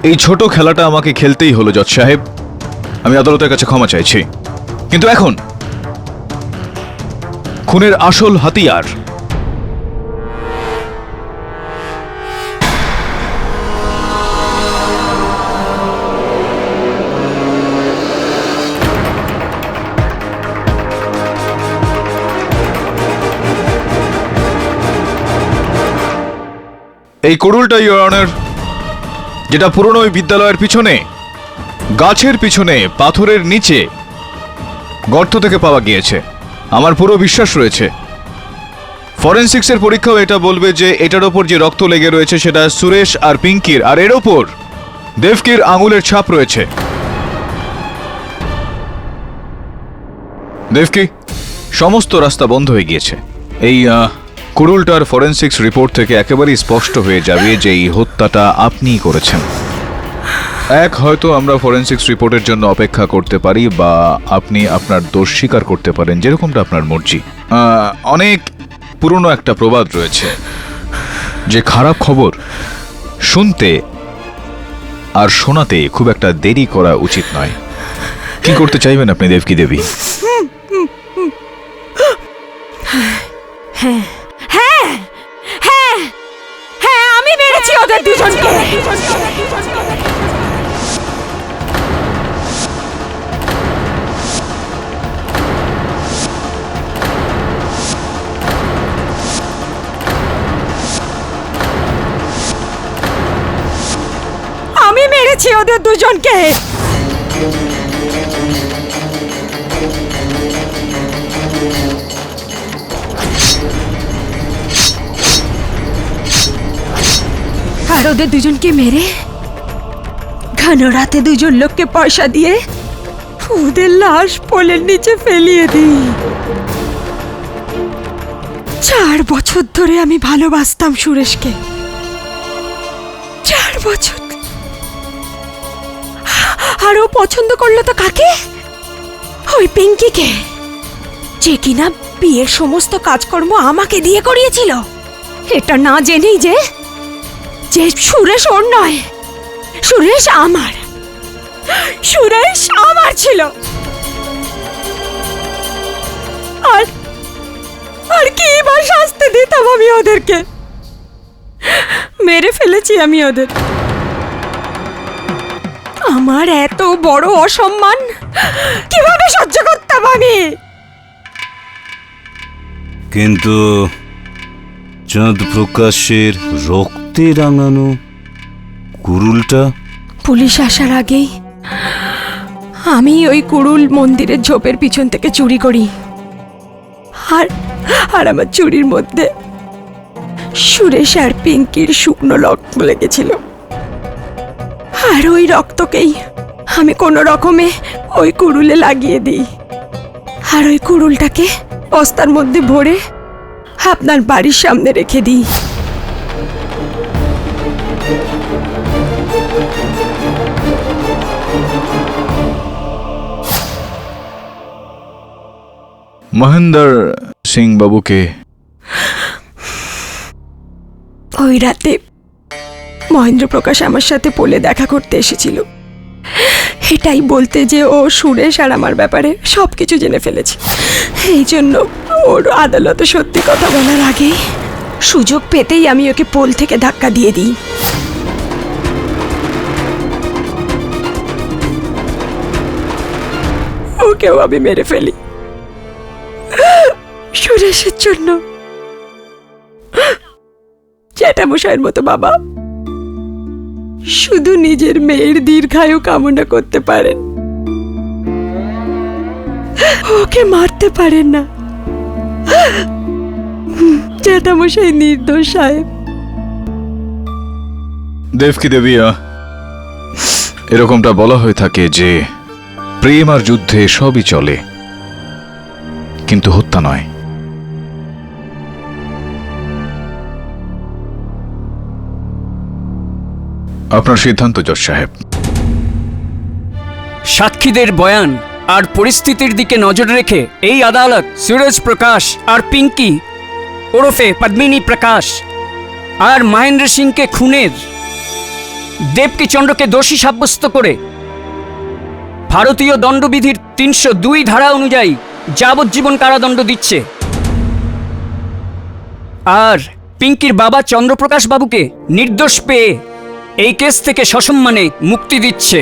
G: এই ছোট খেলাটা আমাকে খেলতেই হলো জজ সাহেব। আমি আদালতের কাছে ক্ষমা চাইছি, কিন্তু এখন খুনের আসল হাতিয়ার এই কুড়ুলটা ইওর অনার, যেটা পুরনো ওই বিদ্যালয়ের পিছনে গাছের পিছনে পাথরের নিচে গর্ত থেকে পাওয়া গিয়েছে। আমার পুরো বিশ্বাস রয়েছে ফরেনসিক্সের পরীক্ষাও এটা বলবে যে এটার ওপর যে রক্ত লেগে রয়েছে সেটা সুরেশ আর পিঙ্কির, আর এর ওপর দেবকীর আঙুলের ছাপ রয়েছে। দেবকী, সমস্ত রাস্তা বন্ধ হয়ে গিয়েছে। এই কুড়ুলটার ফরেনসিক্স রিপোর্ট থেকে একেবারেই স্পষ্ট হয়ে যাবে যে এই হত্যাটা আপনিই করেছেন। হয়তো আমরা ফরেনসিক্স রিপোর্টের জন্য অপেক্ষা করতে পারি, বা আপনি আপনার দোষ স্বীকার করতে পারেন, যেরকমটা আপনার মর্জি। অনেক পুরনো একটা প্রবাদ রয়েছে যে খারাপ খবর শুনতে আর শোনাতে খুব একটা দেরি করা উচিত নয়। কি করতে চাইবেন আপনি দেবকী দেবী?
O: হ্যাঁ হ্যাঁ হ্যাঁ হ্যাঁ, আমি মেরেছি ওদের দুজনকে। আমি মেরেছি ওদের দুজনকে। আর ওদের দুজনকে মেরে ঘন রাতে দুজন লোককে পয়সা দিয়ে ওদের লাশ পোলের নিচে ফেলিয়ে দিই। 4 বছর ধরে আমি ভালোবাসতাম সুরেশকে, 4 বছর। আর ও পছন্দ করলো তো কাকে? ওই পিঙ্কিকে, যে কিনা বিয়ের সমস্ত কাজকর্ম আমাকে দিয়ে করিয়েছিল। এটা না জেনেই যে সুরেশ ওর নয়, সুরেশ আমার, সুরেশ আমার ছিল। আর আর কি বা শাস্তি দিতাম আমি ওদেরকে? মেরে ফেলেছি আমি ওদের। আমার এত বড় অসম্মান কিভাবে সহ্য করতাম আমি?
K: কিন্তু চাঁদ প্রকাশের রক্তে রাঙানো কুড়ুলটা?
O: পুলিশ আসার আগেই আমি ওই কুড়ুল মন্দিরের ঝোপের পিছন থেকে চুরি করি। আর আমার চুরির মধ্যে সুরেশ আর পিঙ্কির শুকনো রক্ত লেগেছিল। আর ওই রক্তকেই আমি কোনো রকমে ওই কুড়ুলে লাগিয়ে দিই। আর ওই কুড়ুলটাকে বস্তার মধ্যে ভরে আপনার বাড়ির সামনে রেখে দিই।
G: মহেন্দ্র সিং বাবুকে
O: ওই রাতে মহেন্দ্র প্রকাশ আমার সাথে পোলে দেখা করতে এসেছিল, এটাই বলতে যে ও সুরেশ আর আমার ব্যাপারে সবকিছু জেনে ফেলেছে। এই জন্য ওর আদালতে সত্যি কথা বলার আগেই সুযোগ পেতেই আমি ওকে পোল থেকে ধাক্কা দিয়ে দিই। ওকেও আমি মেরে ফেলি সুরেশের জন্য। জ্যাঠামশাইয়ের মতো বাবা শুধু নিজের মেয়ের দীর্ঘায়ু কামনা করতে পারেন, ওকে মারতে পারেন না। জ্যাঠামশাই নির্দোষ সাহেব।
G: দেবকী দেবিয়া, এরকমটা বলা হয়ে থাকে যে প্রেম আর যুদ্ধে সবই চলে, কিন্তু হত্যা নয়। আপনার সিদ্ধান্ত জজ সাহেব।
N: সাক্ষীদের বয়ান আর পরিস্থিতির দিকে নজর রেখে এই আদালত সুরজ প্রকাশ আর পিঙ্কি ওরফে পদ্মিনী প্রকাশ আর মহেন্দ্র সিংকে খুনের, দেবকী চন্দ্রকে দোষী সাব্যস্ত করে ভারতীয় দণ্ডবিধির ৩০২ ধারা অনুযায়ী যাবজ্জীবন কারাদণ্ড দিচ্ছে, আর পিঙ্কির বাবা চন্দ্রপ্রকাশ বাবুকে নির্দোষ পেয়ে এই কেস থেকে সসম্মানে মুক্তি দিচ্ছে।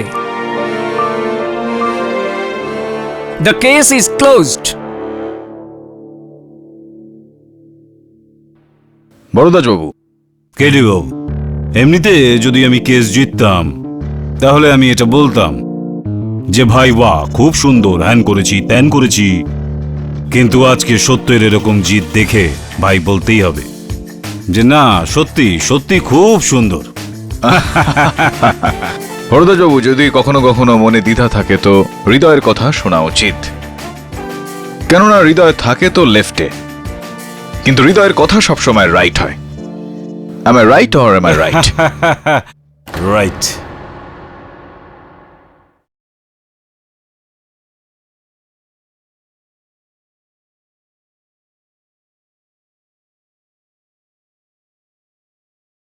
N: The case is closed.
G: বড়দাসবাবু।
K: কেডি বাবু, এমনিতে যদি আমি কেস জিততাম তাহলে আমি এটা বলতাম যে ভাই বাহ খুব সুন্দর, হ্যান করেছি ত্যান করেছি, কিন্তু আজকে সত্যের এরকম জিত দেখে ভাই বলতেই হবে যে না, সত্যি সত্যি খুব সুন্দর।
G: বড়দাসবাবু, যদি কখনো কখনো মনে দ্বিধা থাকে তো হৃদয়ের কথা শোনা উচিত, কেননা হৃদয় থাকে তো লেফটে, কিন্তু হৃদয়ের কথা সবসময় রাইট হয়। Am I right or am I right?
K: Right.